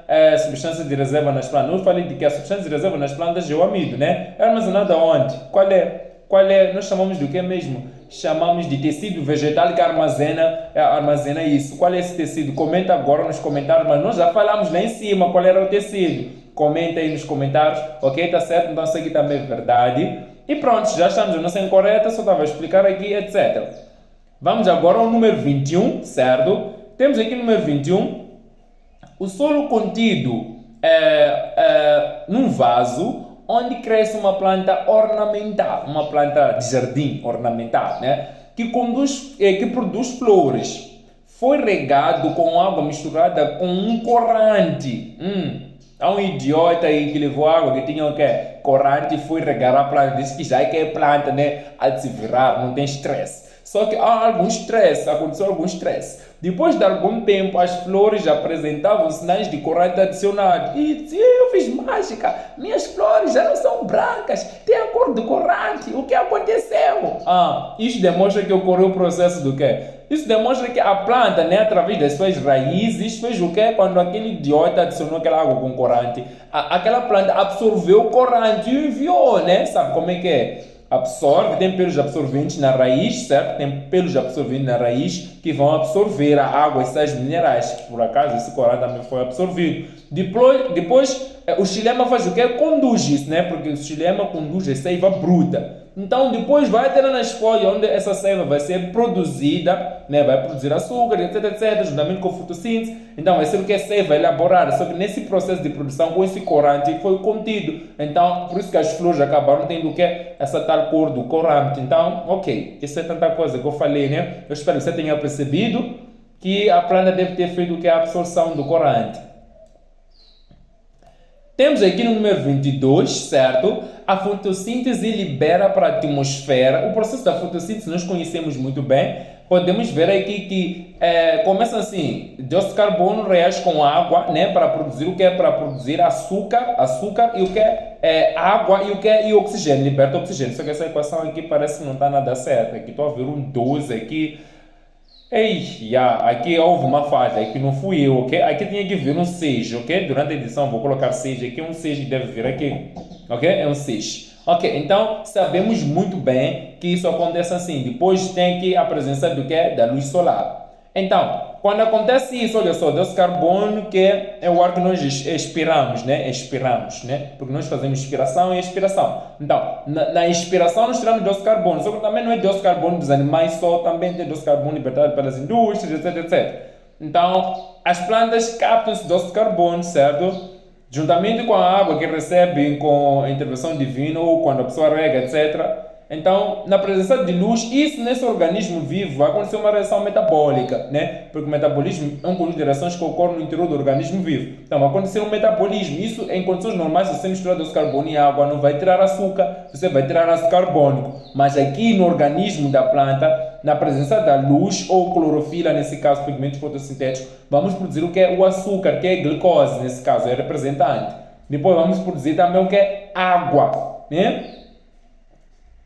substâncias de reserva nas plantas? Eu falei de que a substância de reserva nas plantas é o amido, né? É armazenado aonde? Qual é? Nós chamamos de o que mesmo? Chamamos de tecido vegetal que armazena isso. Qual é esse tecido? Comenta agora nos comentários, mas nós já falamos lá em cima qual era o tecido. Comenta aí nos comentários, ok? Tá certo? Então isso aqui também é verdade. E pronto, já estamos na nossa incorreta, só estava a explicar aqui, etc. Vamos agora ao número 21, certo? Temos aqui o número 21. O solo contido num vaso onde cresce uma planta ornamental, uma planta de jardim ornamental, né? Que produz flores. Foi regado com água misturada com um corante. Há um idiota aí que levou água que tinha o quê? Corante, foi regar a planta. Disse que já é que é planta, né? Há de se virar, não tem estresse. Só que aconteceu algum estresse. Depois de algum tempo, as flores apresentavam sinais de corante adicionado. E disse, eu fiz mágica, minhas flores já não são brancas, têm a cor do corante. O que aconteceu? Isso demonstra que ocorreu o processo do quê? Isso demonstra que a planta, né, através das suas raízes, fez o quê? Quando aquele idiota adicionou aquela água com corante, aquela planta absorveu o corante e enviou, né? Sabe como é que é? Absorve, tem pelos absorventes na raiz, certo? Tem pelos absorventes na raiz que vão absorver a água e sais minerais. Por acaso, esse corante também foi absorvido. Depois o xilema faz o quê? Conduz isso, né? Porque o xilema conduz a seiva bruta. Então depois vai ter na folhas onde essa seiva vai ser produzida, né? Vai produzir açúcar, etc, juntamente com a fotossíntese. Então vai ser o que a seiva elaborada. Só que nesse processo de produção, com esse corante, foi contido. Então, por isso que as flores acabaram tendo o que? Essa tal cor do corante. Então, ok. Isso é tanta coisa que eu falei, né? Eu espero que você tenha percebido que a planta deve ter feito o que? A absorção do corante. Temos aqui no número 22, certo? A fotossíntese libera para a atmosfera. O processo da fotossíntese nós conhecemos muito bem. Podemos ver aqui que começa assim, dióxido de carbono reage com água, né? Para produzir o que é? Para produzir açúcar e o que é? Água e o que é? E oxigênio, liberta oxigênio. Só que essa equação aqui parece que não está nada certa. Aqui estou a ver um 12 aqui. Aqui houve uma falha, aqui não fui eu, ok? Aqui tinha que vir um 6, ok? Durante a edição vou colocar 6 aqui, um 6 que deve vir aqui, ok? É um 6. Ok, então sabemos muito bem que isso acontece assim, depois tem que a presença do que? Da luz solar. Então, quando acontece isso, olha só, dióxido de carbono que é o ar que nós expiramos, né? Expiramos, né? Porque nós fazemos inspiração e expiração. Então, na inspiração nós tiramos dióxido de carbono, só que também não é dióxido de carbono dos animais só, também tem dióxido de carbono libertado pelas indústrias, etc. Então, as plantas captam esse dióxido de carbono, certo? Juntamente com a água que recebem com a intervenção divina ou quando a pessoa rega, etc. Então, na presença de luz, isso nesse organismo vivo vai acontecer uma reação metabólica, né? Porque o metabolismo é um conjunto de reações que ocorre no interior do organismo vivo. Então, vai acontecer um metabolismo. Isso, em condições normais, se você misturar dióxido de carbono e água, não vai tirar açúcar, você vai tirar ácido carbônico. Mas aqui no organismo da planta, na presença da luz ou clorofila, nesse caso, pigmentos fotossintéticos, vamos produzir o que é o açúcar, que é a glicose, nesse caso, é representante. Depois vamos produzir também o que é água, né?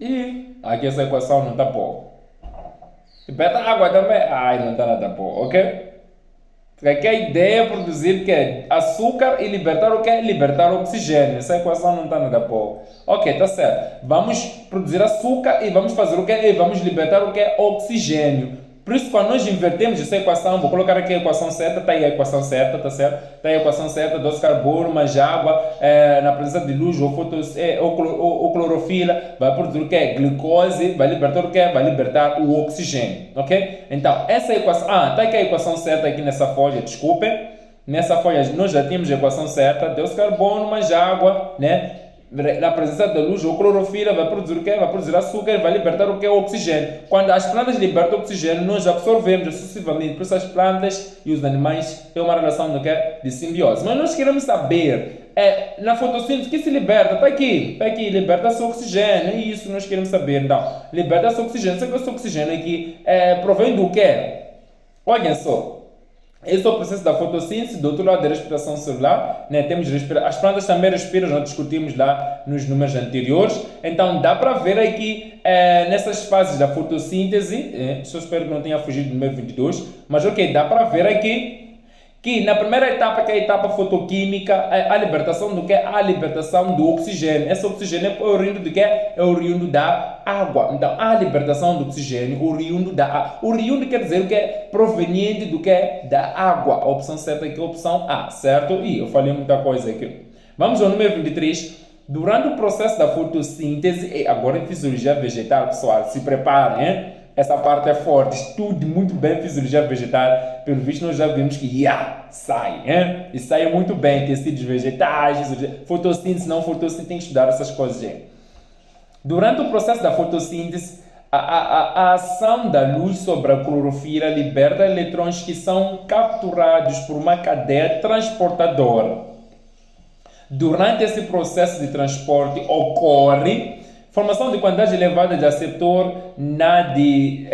E aqui essa equação não está boa. Liberta água também. Não está nada boa, ok? Porque aqui a ideia é produzir que é açúcar e libertar o que? Libertar oxigênio. Essa equação não está nada boa. Ok, tá certo. Vamos produzir açúcar e vamos fazer o que? E vamos libertar o que? Oxigênio. Por isso, quando nós invertemos essa equação, vou colocar aqui a equação certa, está aí a equação certa, tá certo? Está aí a equação certa, dióxido de carbono mais água, na presença de luz ou clorofila, vai produzir o que? Glicose, vai libertar o que? Vai libertar o oxigênio, ok? Então, essa equação, está aqui a equação certa aqui nessa folha, desculpem. Nessa folha nós já tínhamos a equação certa, dióxido de carbono mais água, né? Na presença da luz ou clorofila vai produzir o quê? Vai produzir açúcar e vai libertar o que? O oxigênio. Quando as plantas libertam oxigênio, nós absorvemos sucessivamente. Por isso as plantas e os animais têm uma relação do que? De simbiose. Mas nós queremos saber, na fotossíntese, que se liberta? Está aqui, liberta-se o oxigênio. É isso que nós queremos saber. Então, liberta-se o oxigênio. Só que esse oxigênio aqui provém do quê? Olhem só. Esse é o processo da fotossíntese, do outro lado da respiração celular, né? Temos as plantas também respiram, nós discutimos lá nos números anteriores. Então dá para ver aqui nessas fases da fotossíntese, só espero que não tenha fugido do número 22, mas ok, dá para ver aqui que na primeira etapa, que é a etapa fotoquímica, a libertação do que? A libertação do oxigênio. Esse oxigênio é oriundo do que? É oriundo da água. Então, a libertação do oxigênio oriundo da água. Oriundo quer dizer o que? Proveniente do que? Da água. A opção certa aqui é a opção A, certo? E eu falei muita coisa aqui. Vamos ao número 23. Durante o processo da fotossíntese, agora em fisiologia vegetal, pessoal, se preparem, hein? Essa parte é forte, estude muito bem fisiologia vegetal. Pelo visto, nós já vimos que sai, hein? E sai muito bem, tecidos vegetais, fotossíntese, não fotossíntese, tem que estudar essas coisas, gente. Durante o processo da fotossíntese, a ação da luz sobre a clorofila liberta eletrões que são capturados por uma cadeia transportadora. Durante esse processo de transporte ocorre formação de quantidade elevada de aceptor NADP+,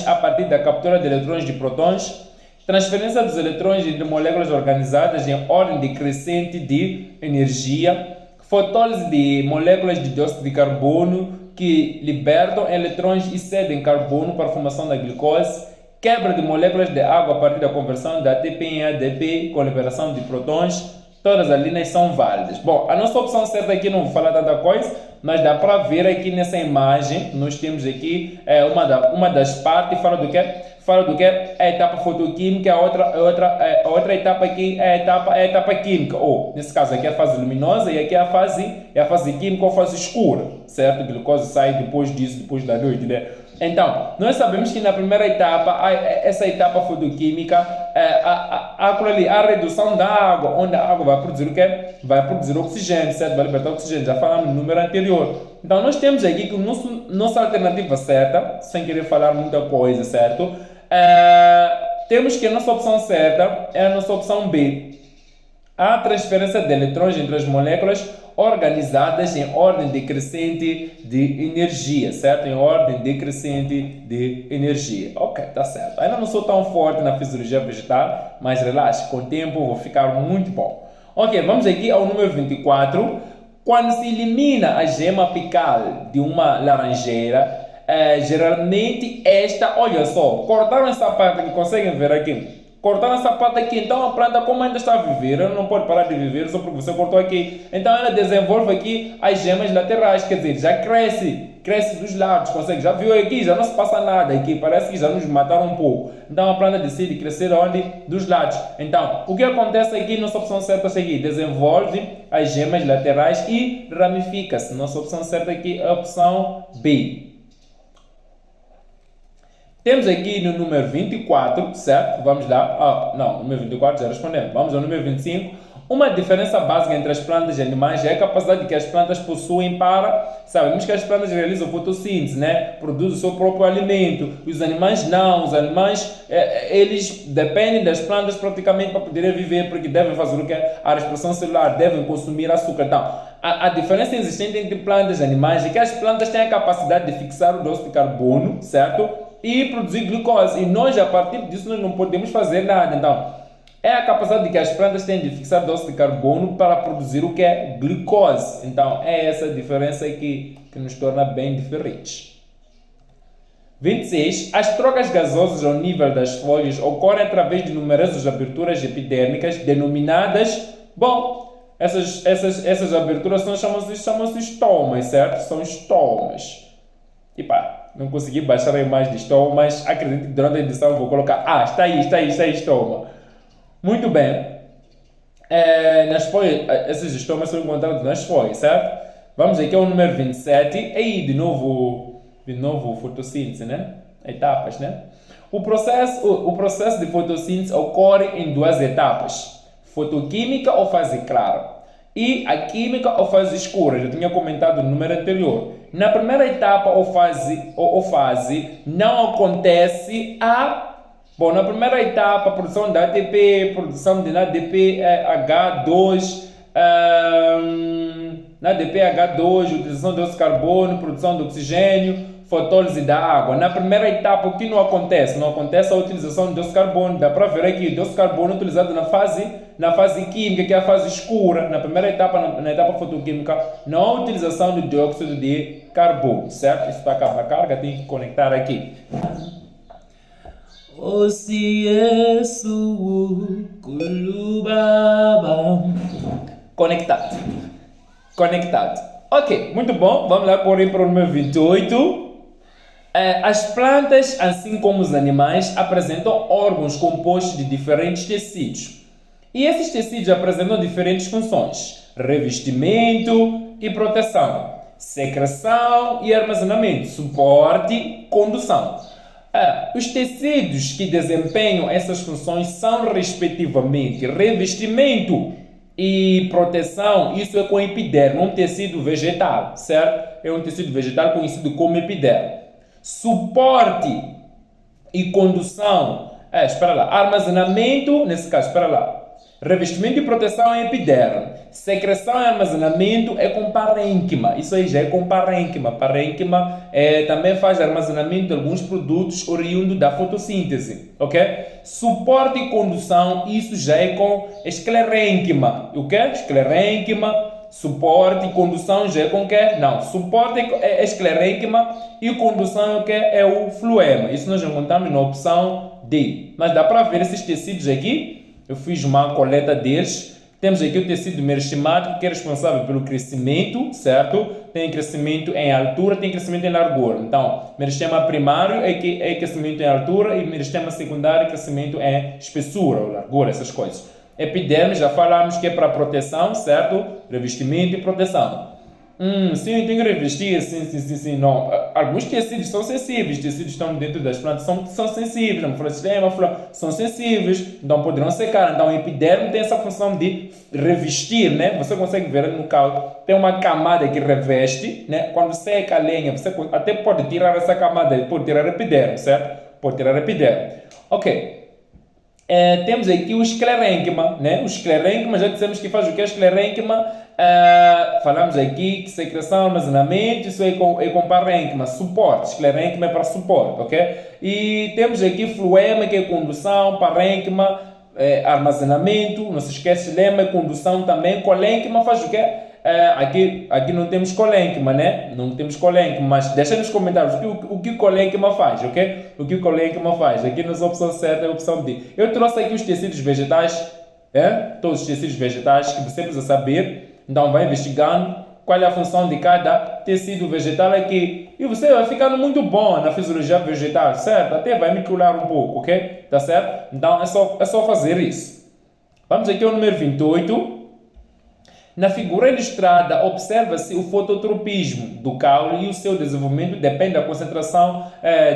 a partir da captura de eletrões de prótons, transferência dos eletrões entre moléculas organizadas em ordem decrescente de energia, fotólise de moléculas de dióxido de carbono que libertam eletrões e cedem carbono para a formação da glicose, quebra de moléculas de água a partir da conversão da ATP em ADP com liberação de prótons. Todas as linhas são válidas. Bom, a nossa opção certa aqui não vou falar tanta coisa, mas dá para ver aqui nessa imagem, nós temos aqui uma das partes, fala do que? fala do que é a etapa fotoquímica, a outra etapa aqui é a etapa química, ou nesse caso aqui é a fase luminosa e aqui é a fase química ou fase escura, certo? A glicose sai depois disso, depois da noite, né? Então, nós sabemos que na primeira etapa, essa etapa fotoquímica, há a redução da água, onde a água vai produzir o quê? Vai produzir oxigênio, certo? Vai libertar oxigênio, já falamos no número anterior. Então, nós temos aqui que nossa alternativa certa, sem querer falar muita coisa, certo? Temos que a nossa opção certa é a nossa opção B. Há transferência de eletrões entre as moléculas organizadas em ordem decrescente de energia, certo? Em ordem decrescente de energia. Ok, tá certo. Ainda não sou tão forte na fisiologia vegetal, mas relaxe, com o tempo vou ficar muito bom. Ok, vamos aqui ao número 24. Quando se elimina a gema apical de uma laranjeira, geralmente olha só, cortaram essa parte que conseguem ver aqui. Cortaram essa parte aqui, então a planta como ainda está a viver, ela não pode parar de viver só porque você cortou aqui. Então ela desenvolve aqui as gemas laterais, quer dizer, já cresce dos lados, consegue, já viu aqui, já não se passa nada aqui, parece que já nos mataram um pouco. Então a planta decide crescer onde? Dos lados. Então, o que acontece aqui, nossa opção certa é aqui, desenvolve as gemas laterais e ramifica-se. Nossa opção certa aqui é a opção B. Temos aqui no número 24, certo? Vamos lá. Não, número 24 já respondemos. Vamos ao número 25. Uma diferença básica entre as plantas e animais é a capacidade que as plantas possuem para... Sabemos que as plantas realizam fotossíntese, né? Produzem o seu próprio alimento. Os animais não. Os animais, eles dependem das plantas praticamente para poderem viver, porque devem fazer o que? A respiração celular, devem consumir açúcar. Então, a diferença existente entre plantas e animais é que as plantas têm a capacidade de fixar o dióxido de carbono, certo? E produzir glicose. E nós, a partir disso, nós não podemos fazer nada. Então, é a capacidade que as plantas têm de fixar dióxido de carbono para produzir o que é glicose. Então, é essa diferença aqui que nos torna bem diferentes. 26. As trocas gasosas ao nível das folhas ocorrem através de numerosas aberturas epidérmicas denominadas... Bom, essas aberturas chamam-se estomas, certo? São estomas. E pá, não consegui baixar a imagem de estoma, mas acredito que durante a edição vou colocar... está aí, estoma. Muito bem. Nas folhas, esses estomas são encontrados nas folhas, certo? Vamos aqui ao número 27. Aí, de novo fotossíntese, né? Etapas, né? O processo de fotossíntese ocorre em duas etapas. Fotoquímica ou fase clara. E a química ou fase escura, já tinha comentado no número anterior. Na primeira etapa ou fase não acontece na primeira etapa, produção de ATP, produção de ADP-H2, utilização de dióxido de carbono, produção de oxigênio, fotólise da água. Na primeira etapa, o que não acontece? Não acontece a utilização de dióxido de carbono. Dá para ver aqui o dióxido de carbono utilizado na fase química, que é a fase escura. Na primeira etapa, na etapa fotoquímica, não há utilização do dióxido de carbono, certo? Isso está acabando a carga, tem que conectar aqui. Conectado. Ok, muito bom. Vamos lá correr para o número 28. As plantas, assim como os animais, apresentam órgãos compostos de diferentes tecidos. E esses tecidos apresentam diferentes funções: revestimento e proteção, secreção e armazenamento, suporte, condução. Os tecidos que desempenham essas funções são, respectivamente, revestimento e proteção. Isso é com epiderme, um tecido vegetal, certo? É um tecido vegetal conhecido como epiderme. Suporte e condução, armazenamento, nesse caso, revestimento e proteção é epiderme. Secreção e armazenamento é com parênquima. Isso aí já é com parênquima. Parênquima também faz armazenamento de alguns produtos oriundos da fotossíntese. Ok? Suporte e condução, isso já é com esclerênquima. O que? Esclerênquima. Suporte e condução já é com o que? Não. Suporte é esclerênquima e condução é o que? É o floema. Isso nós encontramos na opção D. Mas dá para ver esses tecidos aqui. Eu fiz uma coleta deles. Temos aqui o tecido meristmático, que é responsável pelo crescimento, certo? tem crescimento em altura, tem crescimento em largura. Então, meristema primário é crescimento em altura e meristema secundário é crescimento em espessura ou largura, essas coisas. Epiderme, já falamos que é para proteção, certo? Revestimento e proteção. Sim, tem que revestir, sim, não. Alguns tecidos são sensíveis, tecidos que estão dentro das plantas são sensíveis, a florestema, são sensíveis, então poderão secar. Então, o epiderme tem essa função de revestir, né? Você consegue ver no caule, tem uma camada que reveste, né? Quando seca a lenha, você até pode tirar essa camada, pode tirar o epiderme, certo? Pode tirar o epiderme. Ok. Temos aqui o esclerênquima, né? O esclerênquima, já dissemos que faz o que é esclerênquima. Falamos aqui que secreção, armazenamento, isso é com parênquima, suporte. Esclerênquima é para suporte, ok? E temos aqui fluema, que é condução, parênquima, armazenamento, não se esquece, lema é condução também. Colênquima faz o quê? Aqui não temos colênquima, né? Não temos colênquima, mas deixa nos comentários o que colênquima faz, ok? O que colênquima faz. Aqui nas opções certas é a opção D. Eu trouxe aqui os tecidos vegetais, todos os tecidos vegetais que você precisa saber. Então vai investigando qual é a função de cada tecido vegetal aqui. E você vai ficando muito bom na fisiologia vegetal, certo? Até vai microlar um pouco, ok? Tá certo? Então é só fazer isso. Vamos aqui ao número 28. Na figura ilustrada, observa-se o fototropismo do caule e o seu desenvolvimento depende da concentração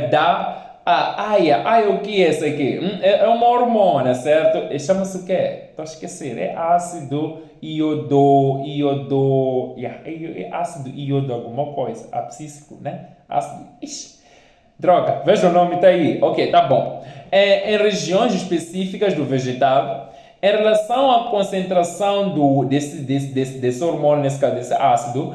da aia. Aia, o que é isso aqui? É uma hormona, certo? Chama-se o quê? Estou a esquecer. É ácido é ácido iodo alguma coisa. Abscísico, né? Ácido. Droga, veja o nome, tá aí. Ok, tá bom. Em regiões específicas do vegetal, em relação à concentração desse hormônio, nesse caso, desse ácido,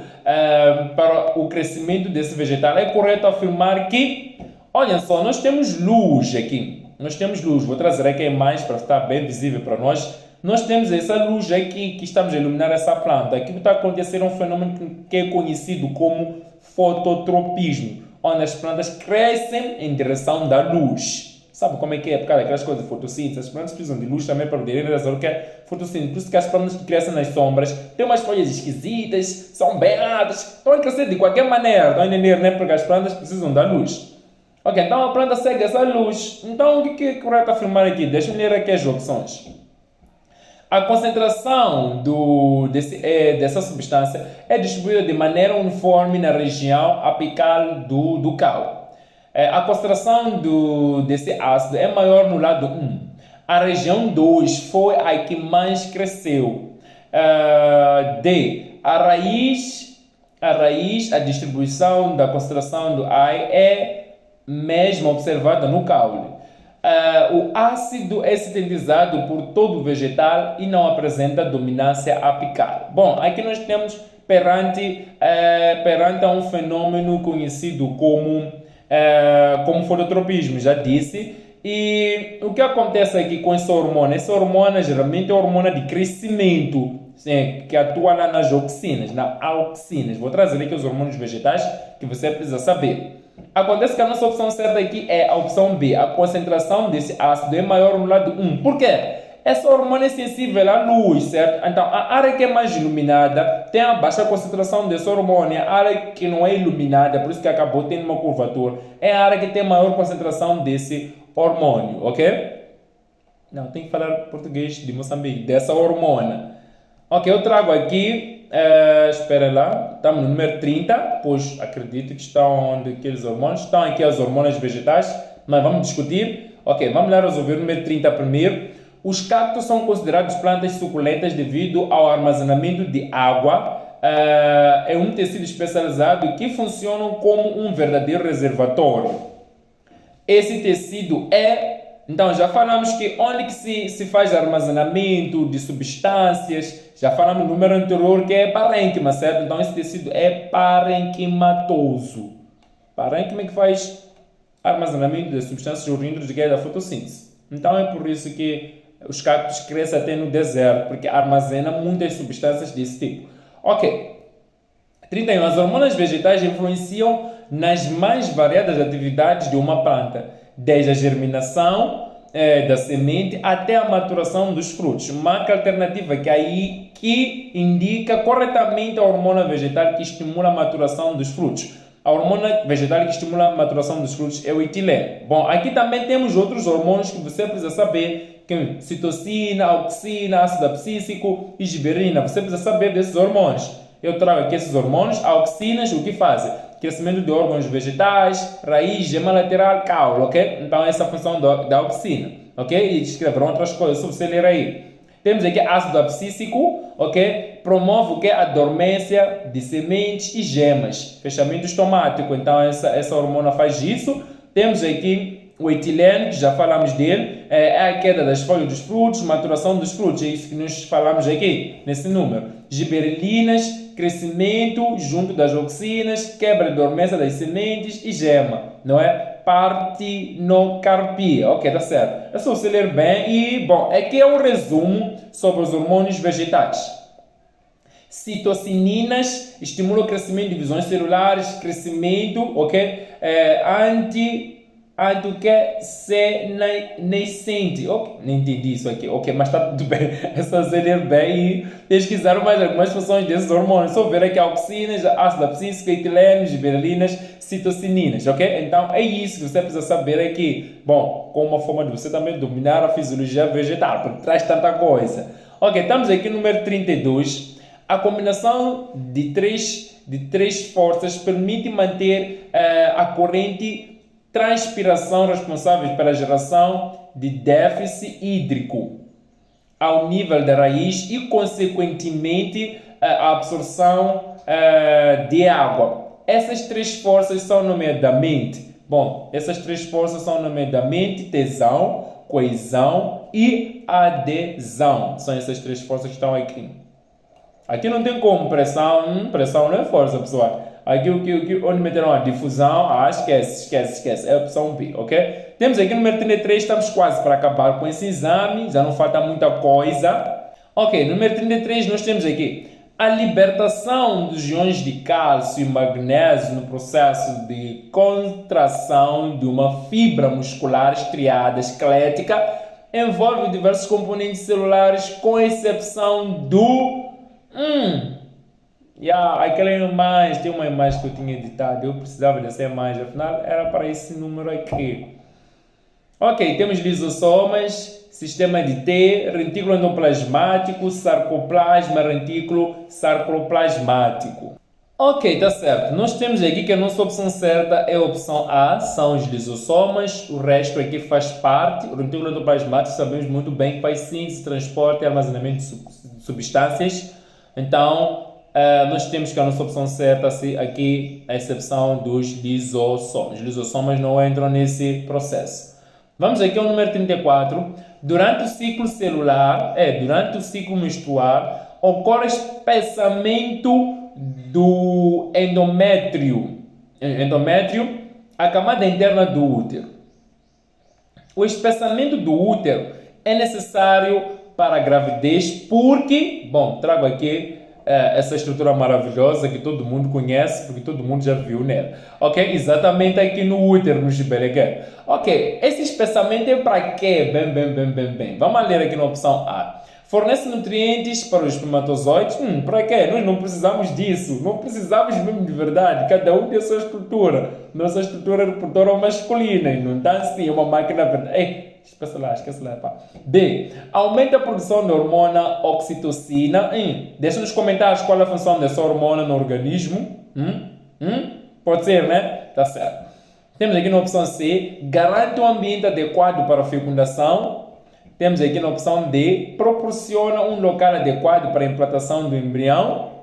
para o crescimento desse vegetal, é correto afirmar que, olha só, nós temos luz aqui. Nós temos luz. Vou trazer aqui a imagem para ficar bem visível para nós. Nós temos essa luz aqui que estamos a iluminar essa planta. Aqui está a acontecer um fenômeno que é conhecido como fototropismo, onde as plantas crescem em direção da luz. Sabe como é que é? Por causa daquelas coisas de fotossíntese, as plantas precisam de luz também para poderem realizar o que é fotossíntese. Por isso que as plantas que crescem nas sombras têm umas folhas esquisitas, são bem altas, estão a crescer de qualquer maneira, estão a entender, né? Porque as plantas precisam da luz. Ok, então a planta segue essa luz. Então o que é correto afirmar aqui? Deixa-me ler aqui as opções. A concentração dessa substância é distribuída de maneira uniforme na região apical do caule. A concentração desse ácido é maior no lado 1. A região 2 foi a que mais cresceu. D. A distribuição da concentração do AI é mesmo observada no caule. O ácido é sintetizado por todo o vegetal e não apresenta dominância apical. Bom, aqui nós temos perante um fenômeno conhecido como fototropismo, já disse. E o que acontece aqui com essa hormona? Essa hormona geralmente é uma hormona de crescimento, sim, que atua lá nas auxinas, Vou trazer aqui os hormônios vegetais que você precisa saber. Acontece que a nossa opção certa aqui é a opção B. A concentração desse ácido é maior no lado 1. Por quê? Essa hormona é sensível à luz, certo? Então, a área que é mais iluminada tem a baixa concentração desse hormônio. A área que não é iluminada, por isso que acabou tendo uma curvatura, é a área que tem maior concentração desse hormônio, ok? Não, tem que falar português de Moçambique, dessa hormona. Ok, eu trago aqui... espera lá, estamos no número 30, pois acredito que estão onde aqueles hormônios, estão aqui as hormonas vegetais, mas vamos discutir. Ok, vamos lá resolver o número 30 primeiro. Os cactos são considerados plantas suculentas devido ao armazenamento de água. É um tecido especializado que funciona como um verdadeiro reservatório. Esse tecido então, já falamos que onde que se faz armazenamento de substâncias, já falamos no número anterior que é parênquima, certo? Então, esse tecido é parenquimatoso. Parênquima que faz armazenamento de substâncias oriundas da fotossíntese. Então, é por isso que os cactos crescem até no deserto, porque armazenam muitas substâncias desse tipo. Ok. 31. As hormonas vegetais influenciam nas mais variadas atividades de uma planta, desde a germinação, da semente até a maturação dos frutos. Marca alternativa que indica corretamente a hormona vegetal que estimula a maturação dos frutos. A hormona vegetal que estimula a maturação dos frutos é o etileno. Bom, aqui também temos outros hormônios que você precisa saber, que citocina, auxina, ácido abscíssico e giberina. Você precisa saber desses hormônios. Eu trago aqui esses hormônios, auxinas, o que fazem? Crescimento de órgãos vegetais, raiz, gema lateral, caule, ok? Então essa é a função da auxina, ok? E descreveram outras coisas, se você ler aí. Temos aqui ácido abscíssico, ok? Promove o que? A dormência de sementes e gemas. Fechamento estomático, então essa hormona faz isso. Temos aqui o etileno, que já falamos dele, é a queda das folhas dos frutos, maturação dos frutos, é isso que nós falamos aqui, nesse número. Giberelinas, crescimento junto das auxinas, quebra e dormência das sementes e gema, não é? Partinocarpia, ok, tá certo. É só você ler bem e, bom, aqui é um resumo sobre os hormônios vegetais. Citocininas estimulam o crescimento de divisões celulares, crescimento, ok? Senescente. Okay, não entendi isso aqui. Ok, mas está tudo bem. É só você ler bem e pesquisar mais algumas funções desses hormônios. Só ver aqui auxinas, ácido abscíssico, etileno, giberelinas, citocininas. Ok? Então é isso que você precisa saber aqui. Bom, com uma forma de você também dominar a fisiologia vegetal, porque traz tanta coisa. Ok, estamos aqui no número 32. A combinação de três forças permite manter a corrente transpiração responsáveis pela geração de déficit hídrico ao nível da raiz e, consequentemente, a absorção de água. Essas três forças são nomeadamente, tesão, coesão e adesão. São essas três forças que estão aqui. Aqui não tem como pressão não é força, pessoal. Aqui onde meteram a difusão, esquece. É a opção B, ok? Temos aqui no número 33, estamos quase para acabar com esse exame, já não falta muita coisa. Ok, no número 33 nós temos aqui a libertação dos íons de cálcio e magnésio no processo de contração de uma fibra muscular estriada esquelética envolve diversos componentes celulares, com exceção do... aquela imagem, tem uma imagem que eu tinha editado, eu precisava dessa imagem, afinal era para esse número aqui. Ok, temos lisossomas, sistema de T, retículo endoplasmático, sarcoplasma, retículo sarcoplasmático. Ok, tá certo. Nós temos aqui que a nossa opção certa é a opção A, são os lisossomas, o resto aqui faz parte. O retículo endoplasmático sabemos muito bem que faz síntese, transporte e armazenamento de substâncias. Então, nós temos que a nossa opção certa aqui a exceção dos lisossomas. Os lisossomas não entram nesse processo. Vamos aqui ao número 34. Durante o ciclo menstrual, ocorre espessamento do endométrio, a camada interna do útero. O espessamento do útero é necessário para a gravidez porque, trago aqui essa estrutura maravilhosa que todo mundo conhece, porque todo mundo já viu nela. Ok? Exatamente aqui no útero, no gibeleguer. Ok, esse espessamento é para quê? Bem. Vamos ler aqui na opção A. Fornece nutrientes para os espermatozoides? Para quê? Nós não precisamos disso. Não precisamos mesmo de verdade. Cada um tem a sua estrutura. Nossa estrutura reprodutora masculina. E não está assim, é uma máquina verdade. Esquece lá, pá. B. Aumenta a produção da hormona oxitocina. Deixa nos comentários qual é a função dessa hormona no organismo. Pode ser, né? Tá certo. Temos aqui na opção C. Garante um ambiente adequado para a fecundação. Temos aqui na opção D. Proporciona um local adequado para a implantação do embrião.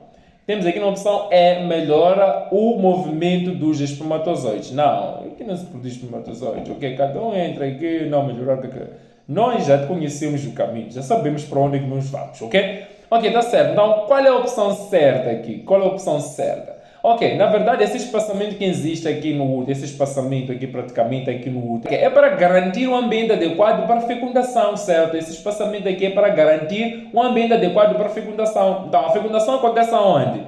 Temos aqui na opção E. Melhora o movimento dos espermatozoides. Não, aqui não se produz espermatozoides. Ok, cada um entra aqui. Não, melhorar. Nós já conhecemos o caminho. Já sabemos para onde nós vamos, ok? Ok, tá certo. Então, qual é a opção certa aqui? Qual é a opção certa? Ok, na verdade, esse espaçamento que existe aqui no útero, esse espaçamento aqui praticamente aqui no útero, é para garantir um ambiente adequado para a fecundação, certo? Esse espaçamento aqui é para garantir um ambiente adequado para a fecundação. Então, a fecundação acontece aonde?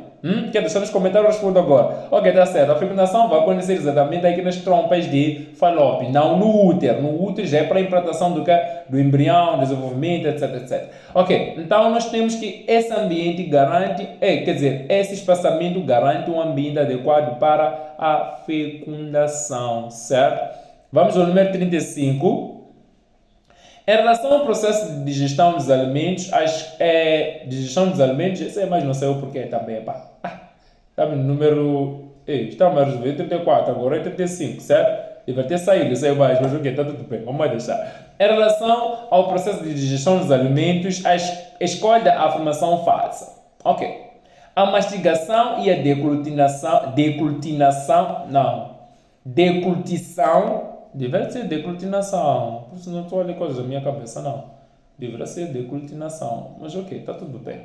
Quer deixar nos comentários? Eu respondo agora. Ok, tá certo. A fecundação vai acontecer exatamente aqui nas trompas de Fallope, não no útero. No útero já é para a implantação do quê? Do embrião, desenvolvimento, etc, etc. Ok, então nós temos que esse ambiente garante, esse espaçamento garante um ambiente adequado para a fecundação, certo? Vamos ao número 35. Em relação ao processo de digestão dos alimentos, digestão dos alimentos, esse é mais não sei o porquê também, pá. Está no número... estamos a resolver 34, agora é 35, certo? Deve ter saído, sei mais, mas ok, está tudo bem, vamos deixar. Em relação ao processo de digestão dos alimentos, escolha a afirmação falsa. Ok. A mastigação e a deglutição, deveria ser deglutinação. Por isso não estou a ler coisas da minha cabeça, não. Deveria ser deglutinação. Mas ok, está tudo bem.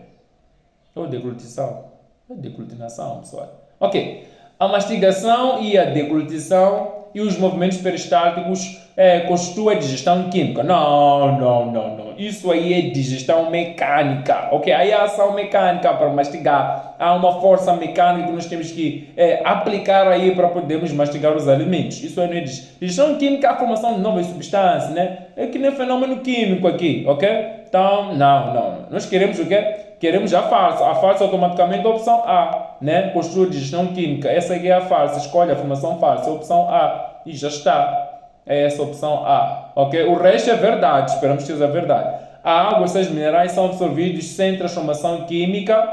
Ou deglutição. É deglutinação, pessoal. Ok. A mastigação e a deglutição e os movimentos peristálticos constituem a digestão química. Não. Isso aí é digestão mecânica. Ok? Aí há ação mecânica para mastigar. Há uma força mecânica que nós temos que aplicar aí para podermos mastigar os alimentos. Isso aí não é digestão química, a formação de novas substâncias, né? É que nem fenômeno químico aqui, ok? Então, não. Nós queremos o quê? Queremos a falsa. A falsa automaticamente é a opção A, né? Constitui digestão química. Essa aqui é a falsa. Escolhe a formação falsa. É a opção A. E já está. É essa a opção A. Ok? O resto é verdade. Esperamos que seja verdade. A água e sais minerais são absorvidos sem transformação química.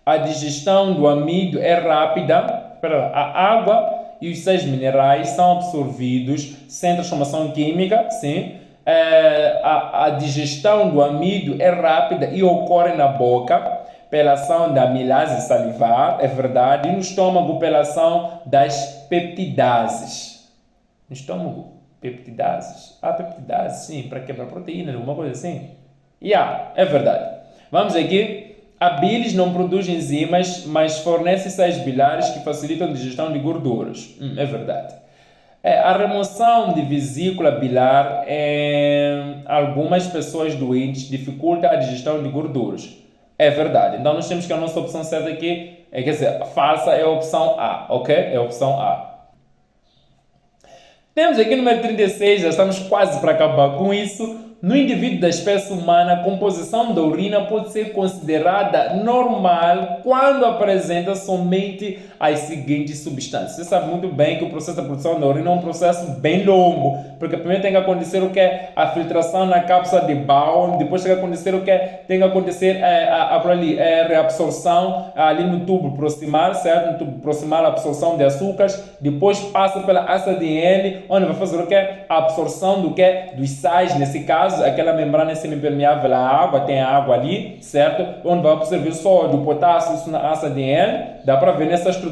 A digestão do amido é rápida. A água e os sais minerais são absorvidos sem transformação química. Sim. A digestão do amido é rápida e ocorre na boca pela ação da amilase salivar, é verdade, e no estômago pela ação das peptidases. No estômago, peptidases. Peptidases, sim, para quebrar proteína, alguma coisa assim. É verdade. Vamos aqui. A bilis não produz enzimas, mas fornece sais biliares que facilitam a digestão de gorduras. É verdade. A remoção de vesícula biliar em algumas pessoas doentes dificulta a digestão de gorduras. É verdade. Então nós temos que a nossa opção certa aqui, falsa é a opção A, ok? É a opção A. Temos aqui o número 36, já estamos quase para acabar com isso. No indivíduo da espécie humana, a composição da urina pode ser considerada normal quando apresenta somente as seguintes substâncias. Você sabe muito bem que o processo de produção da urina é um processo bem longo, porque primeiro tem que acontecer o que é a filtração na cápsula de Bowen, depois tem que acontecer o que é, tem que acontecer a reabsorção ali no tubo proximal, certo? No tubo proximal, a absorção de açúcares, depois passa pela ACDN, onde vai fazer o que é a absorção do que é dos sais, nesse caso, aquela membrana semipermeável à água, tem a água ali, certo? Onde vai absorver sódio, potássio, isso na ACDN, dá para ver nessa estrutura.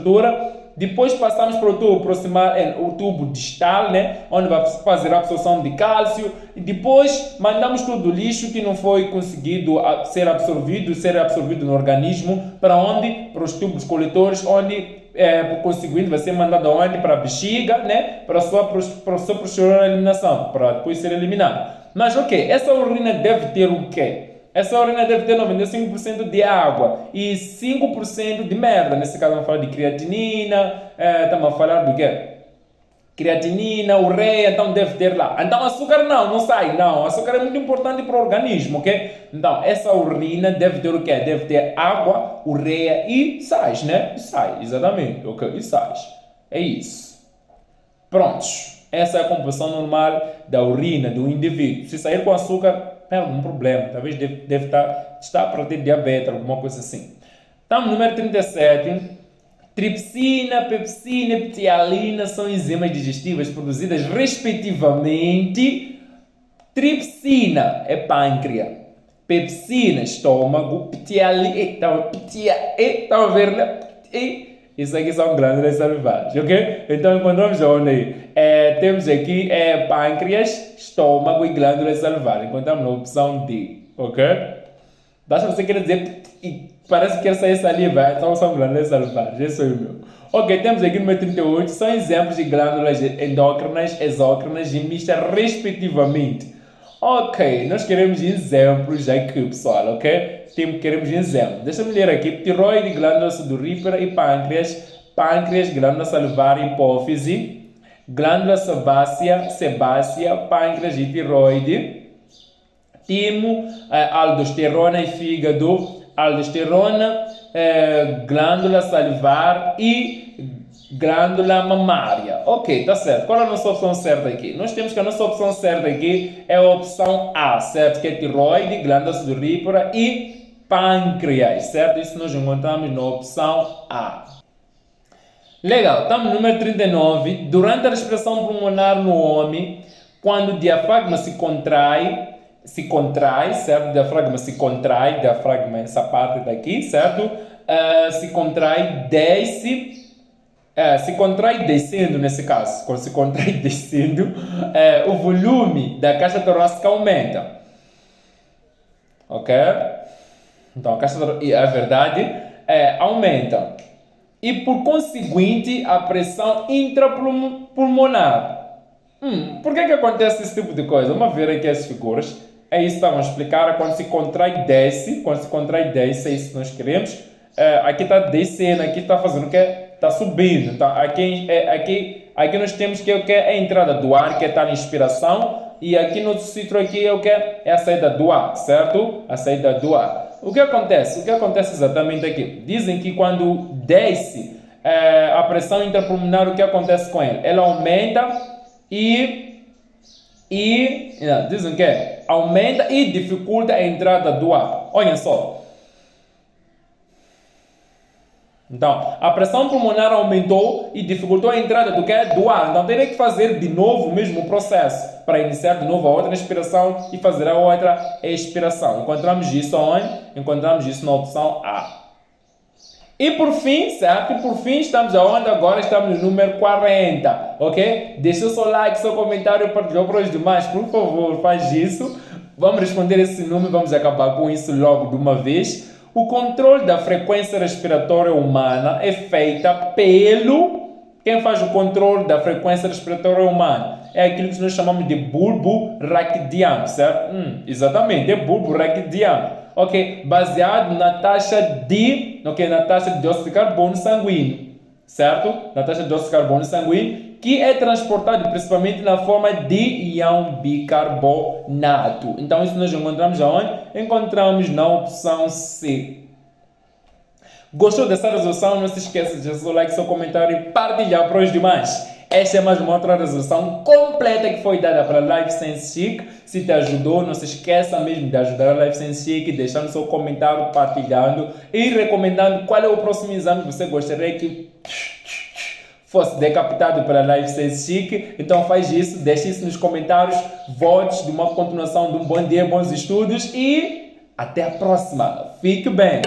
Depois passamos para o tubo proximal, o tubo distal, né? Onde vai fazer a absorção de cálcio. E depois mandamos todo o lixo que não foi conseguido ser absorvido no organismo, para onde? Para os tubos coletores, onde por conseguinte vai ser mandado aonde? Para a bexiga, né? Para a sua posterior eliminação, para depois ser eliminado. Mas ok, essa urina deve ter o quê? Essa urina deve ter 95% de água e 5% de merda. Nesse caso, vamos falar de creatinina, estamos a falar do quê? Creatinina, ureia, então deve ter lá. Então açúcar não sai, não. Açúcar é muito importante para o organismo, ok? Então essa urina deve ter o quê? Deve ter água, ureia e sais, né? E sais, exatamente, ok? E sais. É isso. Prontos. Essa é a composição normal da urina do indivíduo. Se sair com açúcar, tem algum problema. Talvez deve estar para ter diabetes, alguma coisa assim. Então, número 37. Tripsina, pepsina e ptialina são enzimas digestivas produzidas respectivamente. Tripsina é pâncreas. Pepsina, estômago. Ptialina, estão a ver, né? Isso aqui são glândulas salivares, ok? Então encontramos onde aí? Temos aqui pâncreas, estômago e glândulas salivares. Encontramos na opção D, ok? Basta você querer dizer e parece que quer sair saliva, então são glândulas salivares, esse é o meu. Ok, temos aqui no número 38, são exemplos de glândulas endócrinas, exócrinas e mistas respectivamente. Ok, nós queremos exemplos aqui, pessoal, ok? Queremos exemplos. Deixa-me ler aqui. Tiroide, glândula sudorípara e pâncreas. Pâncreas, glândula salivar e hipófise. Glândula sebácea, pâncreas e tiroide. Timo, aldosterona e fígado. Aldosterona, glândula salivar e glândula mamária. Ok, tá certo. Qual é a nossa opção certa aqui? Nós temos que a nossa opção certa aqui é a opção A, certo? Que é tiroide, glândula sudorípara e pâncreas, certo? Isso nós encontramos na opção A. Legal, estamos no número 39. Durante a respiração pulmonar no homem, quando o diafragma se contrai, certo? O diafragma se contrai, diafragma é essa parte daqui, certo? Se contrai, desce. Se contrai descendo nesse caso, quando se contrai descendo, o volume da caixa torácica aumenta. Ok? Então a caixa torácica, a verdade, aumenta. E por conseguinte, a pressão intrapulmonar. Por que acontece esse tipo de coisa? Vamos ver aqui as figuras. É isso que estamos a explicar. Quando se contrai, desce. Quando se contrai, desce. É isso que nós queremos. Aqui está descendo, aqui está fazendo o quê? Está subindo. Então, aqui nós temos que o que é a entrada do ar, que está na inspiração. E aqui no outro sítio aqui é o que é a saída do ar, certo? A saída do ar. O que acontece? O que acontece exatamente aqui? Dizem que quando desce a pressão intrapulmonar, o que acontece com ela? Ela aumenta dizem que aumenta e dificulta a entrada do ar. Olhem só. Então, a pressão pulmonar aumentou e dificultou a entrada do ar. Então, teria que fazer de novo o mesmo processo para iniciar de novo a outra inspiração e fazer a outra expiração. Encontramos isso onde? Encontramos isso na opção A. E por fim, certo? E por fim, estamos aonde? Agora estamos no número 40, ok? Deixa o seu like, seu comentário e partilhou para os demais. Por favor, faz isso. Vamos responder esse número e vamos acabar com isso logo de uma vez. O controle da frequência respiratória humana é feita pelo... Quem faz o controle da frequência respiratória humana? É aquilo que nós chamamos de bulbo raquidiano, certo? Exatamente, é bulbo raquidiano. Ok? Baseado na taxa de... Ok? Na taxa de dióxido de carbono sanguíneo. Certo? Na taxa de dióxido de carbono sanguíneo, que é transportado principalmente na forma de íon bicarbonato. Então, isso nós encontramos aonde? Encontramos na opção C. Gostou dessa resolução? Não se esqueça de deixar seu like, seu comentário e partilhar para os demais. Esta é mais uma outra resolução completa que foi dada para a Life Science Chic. Se te ajudou, não se esqueça mesmo de ajudar a Life Science Chic, deixando seu comentário, partilhando e recomendando qual é o próximo exame que você gostaria que fosse decapitado pela Life Science Chic. Então faz isso, deixe isso nos comentários, votos de uma continuação de um bom dia, bons estudos e até a próxima. Fique bem!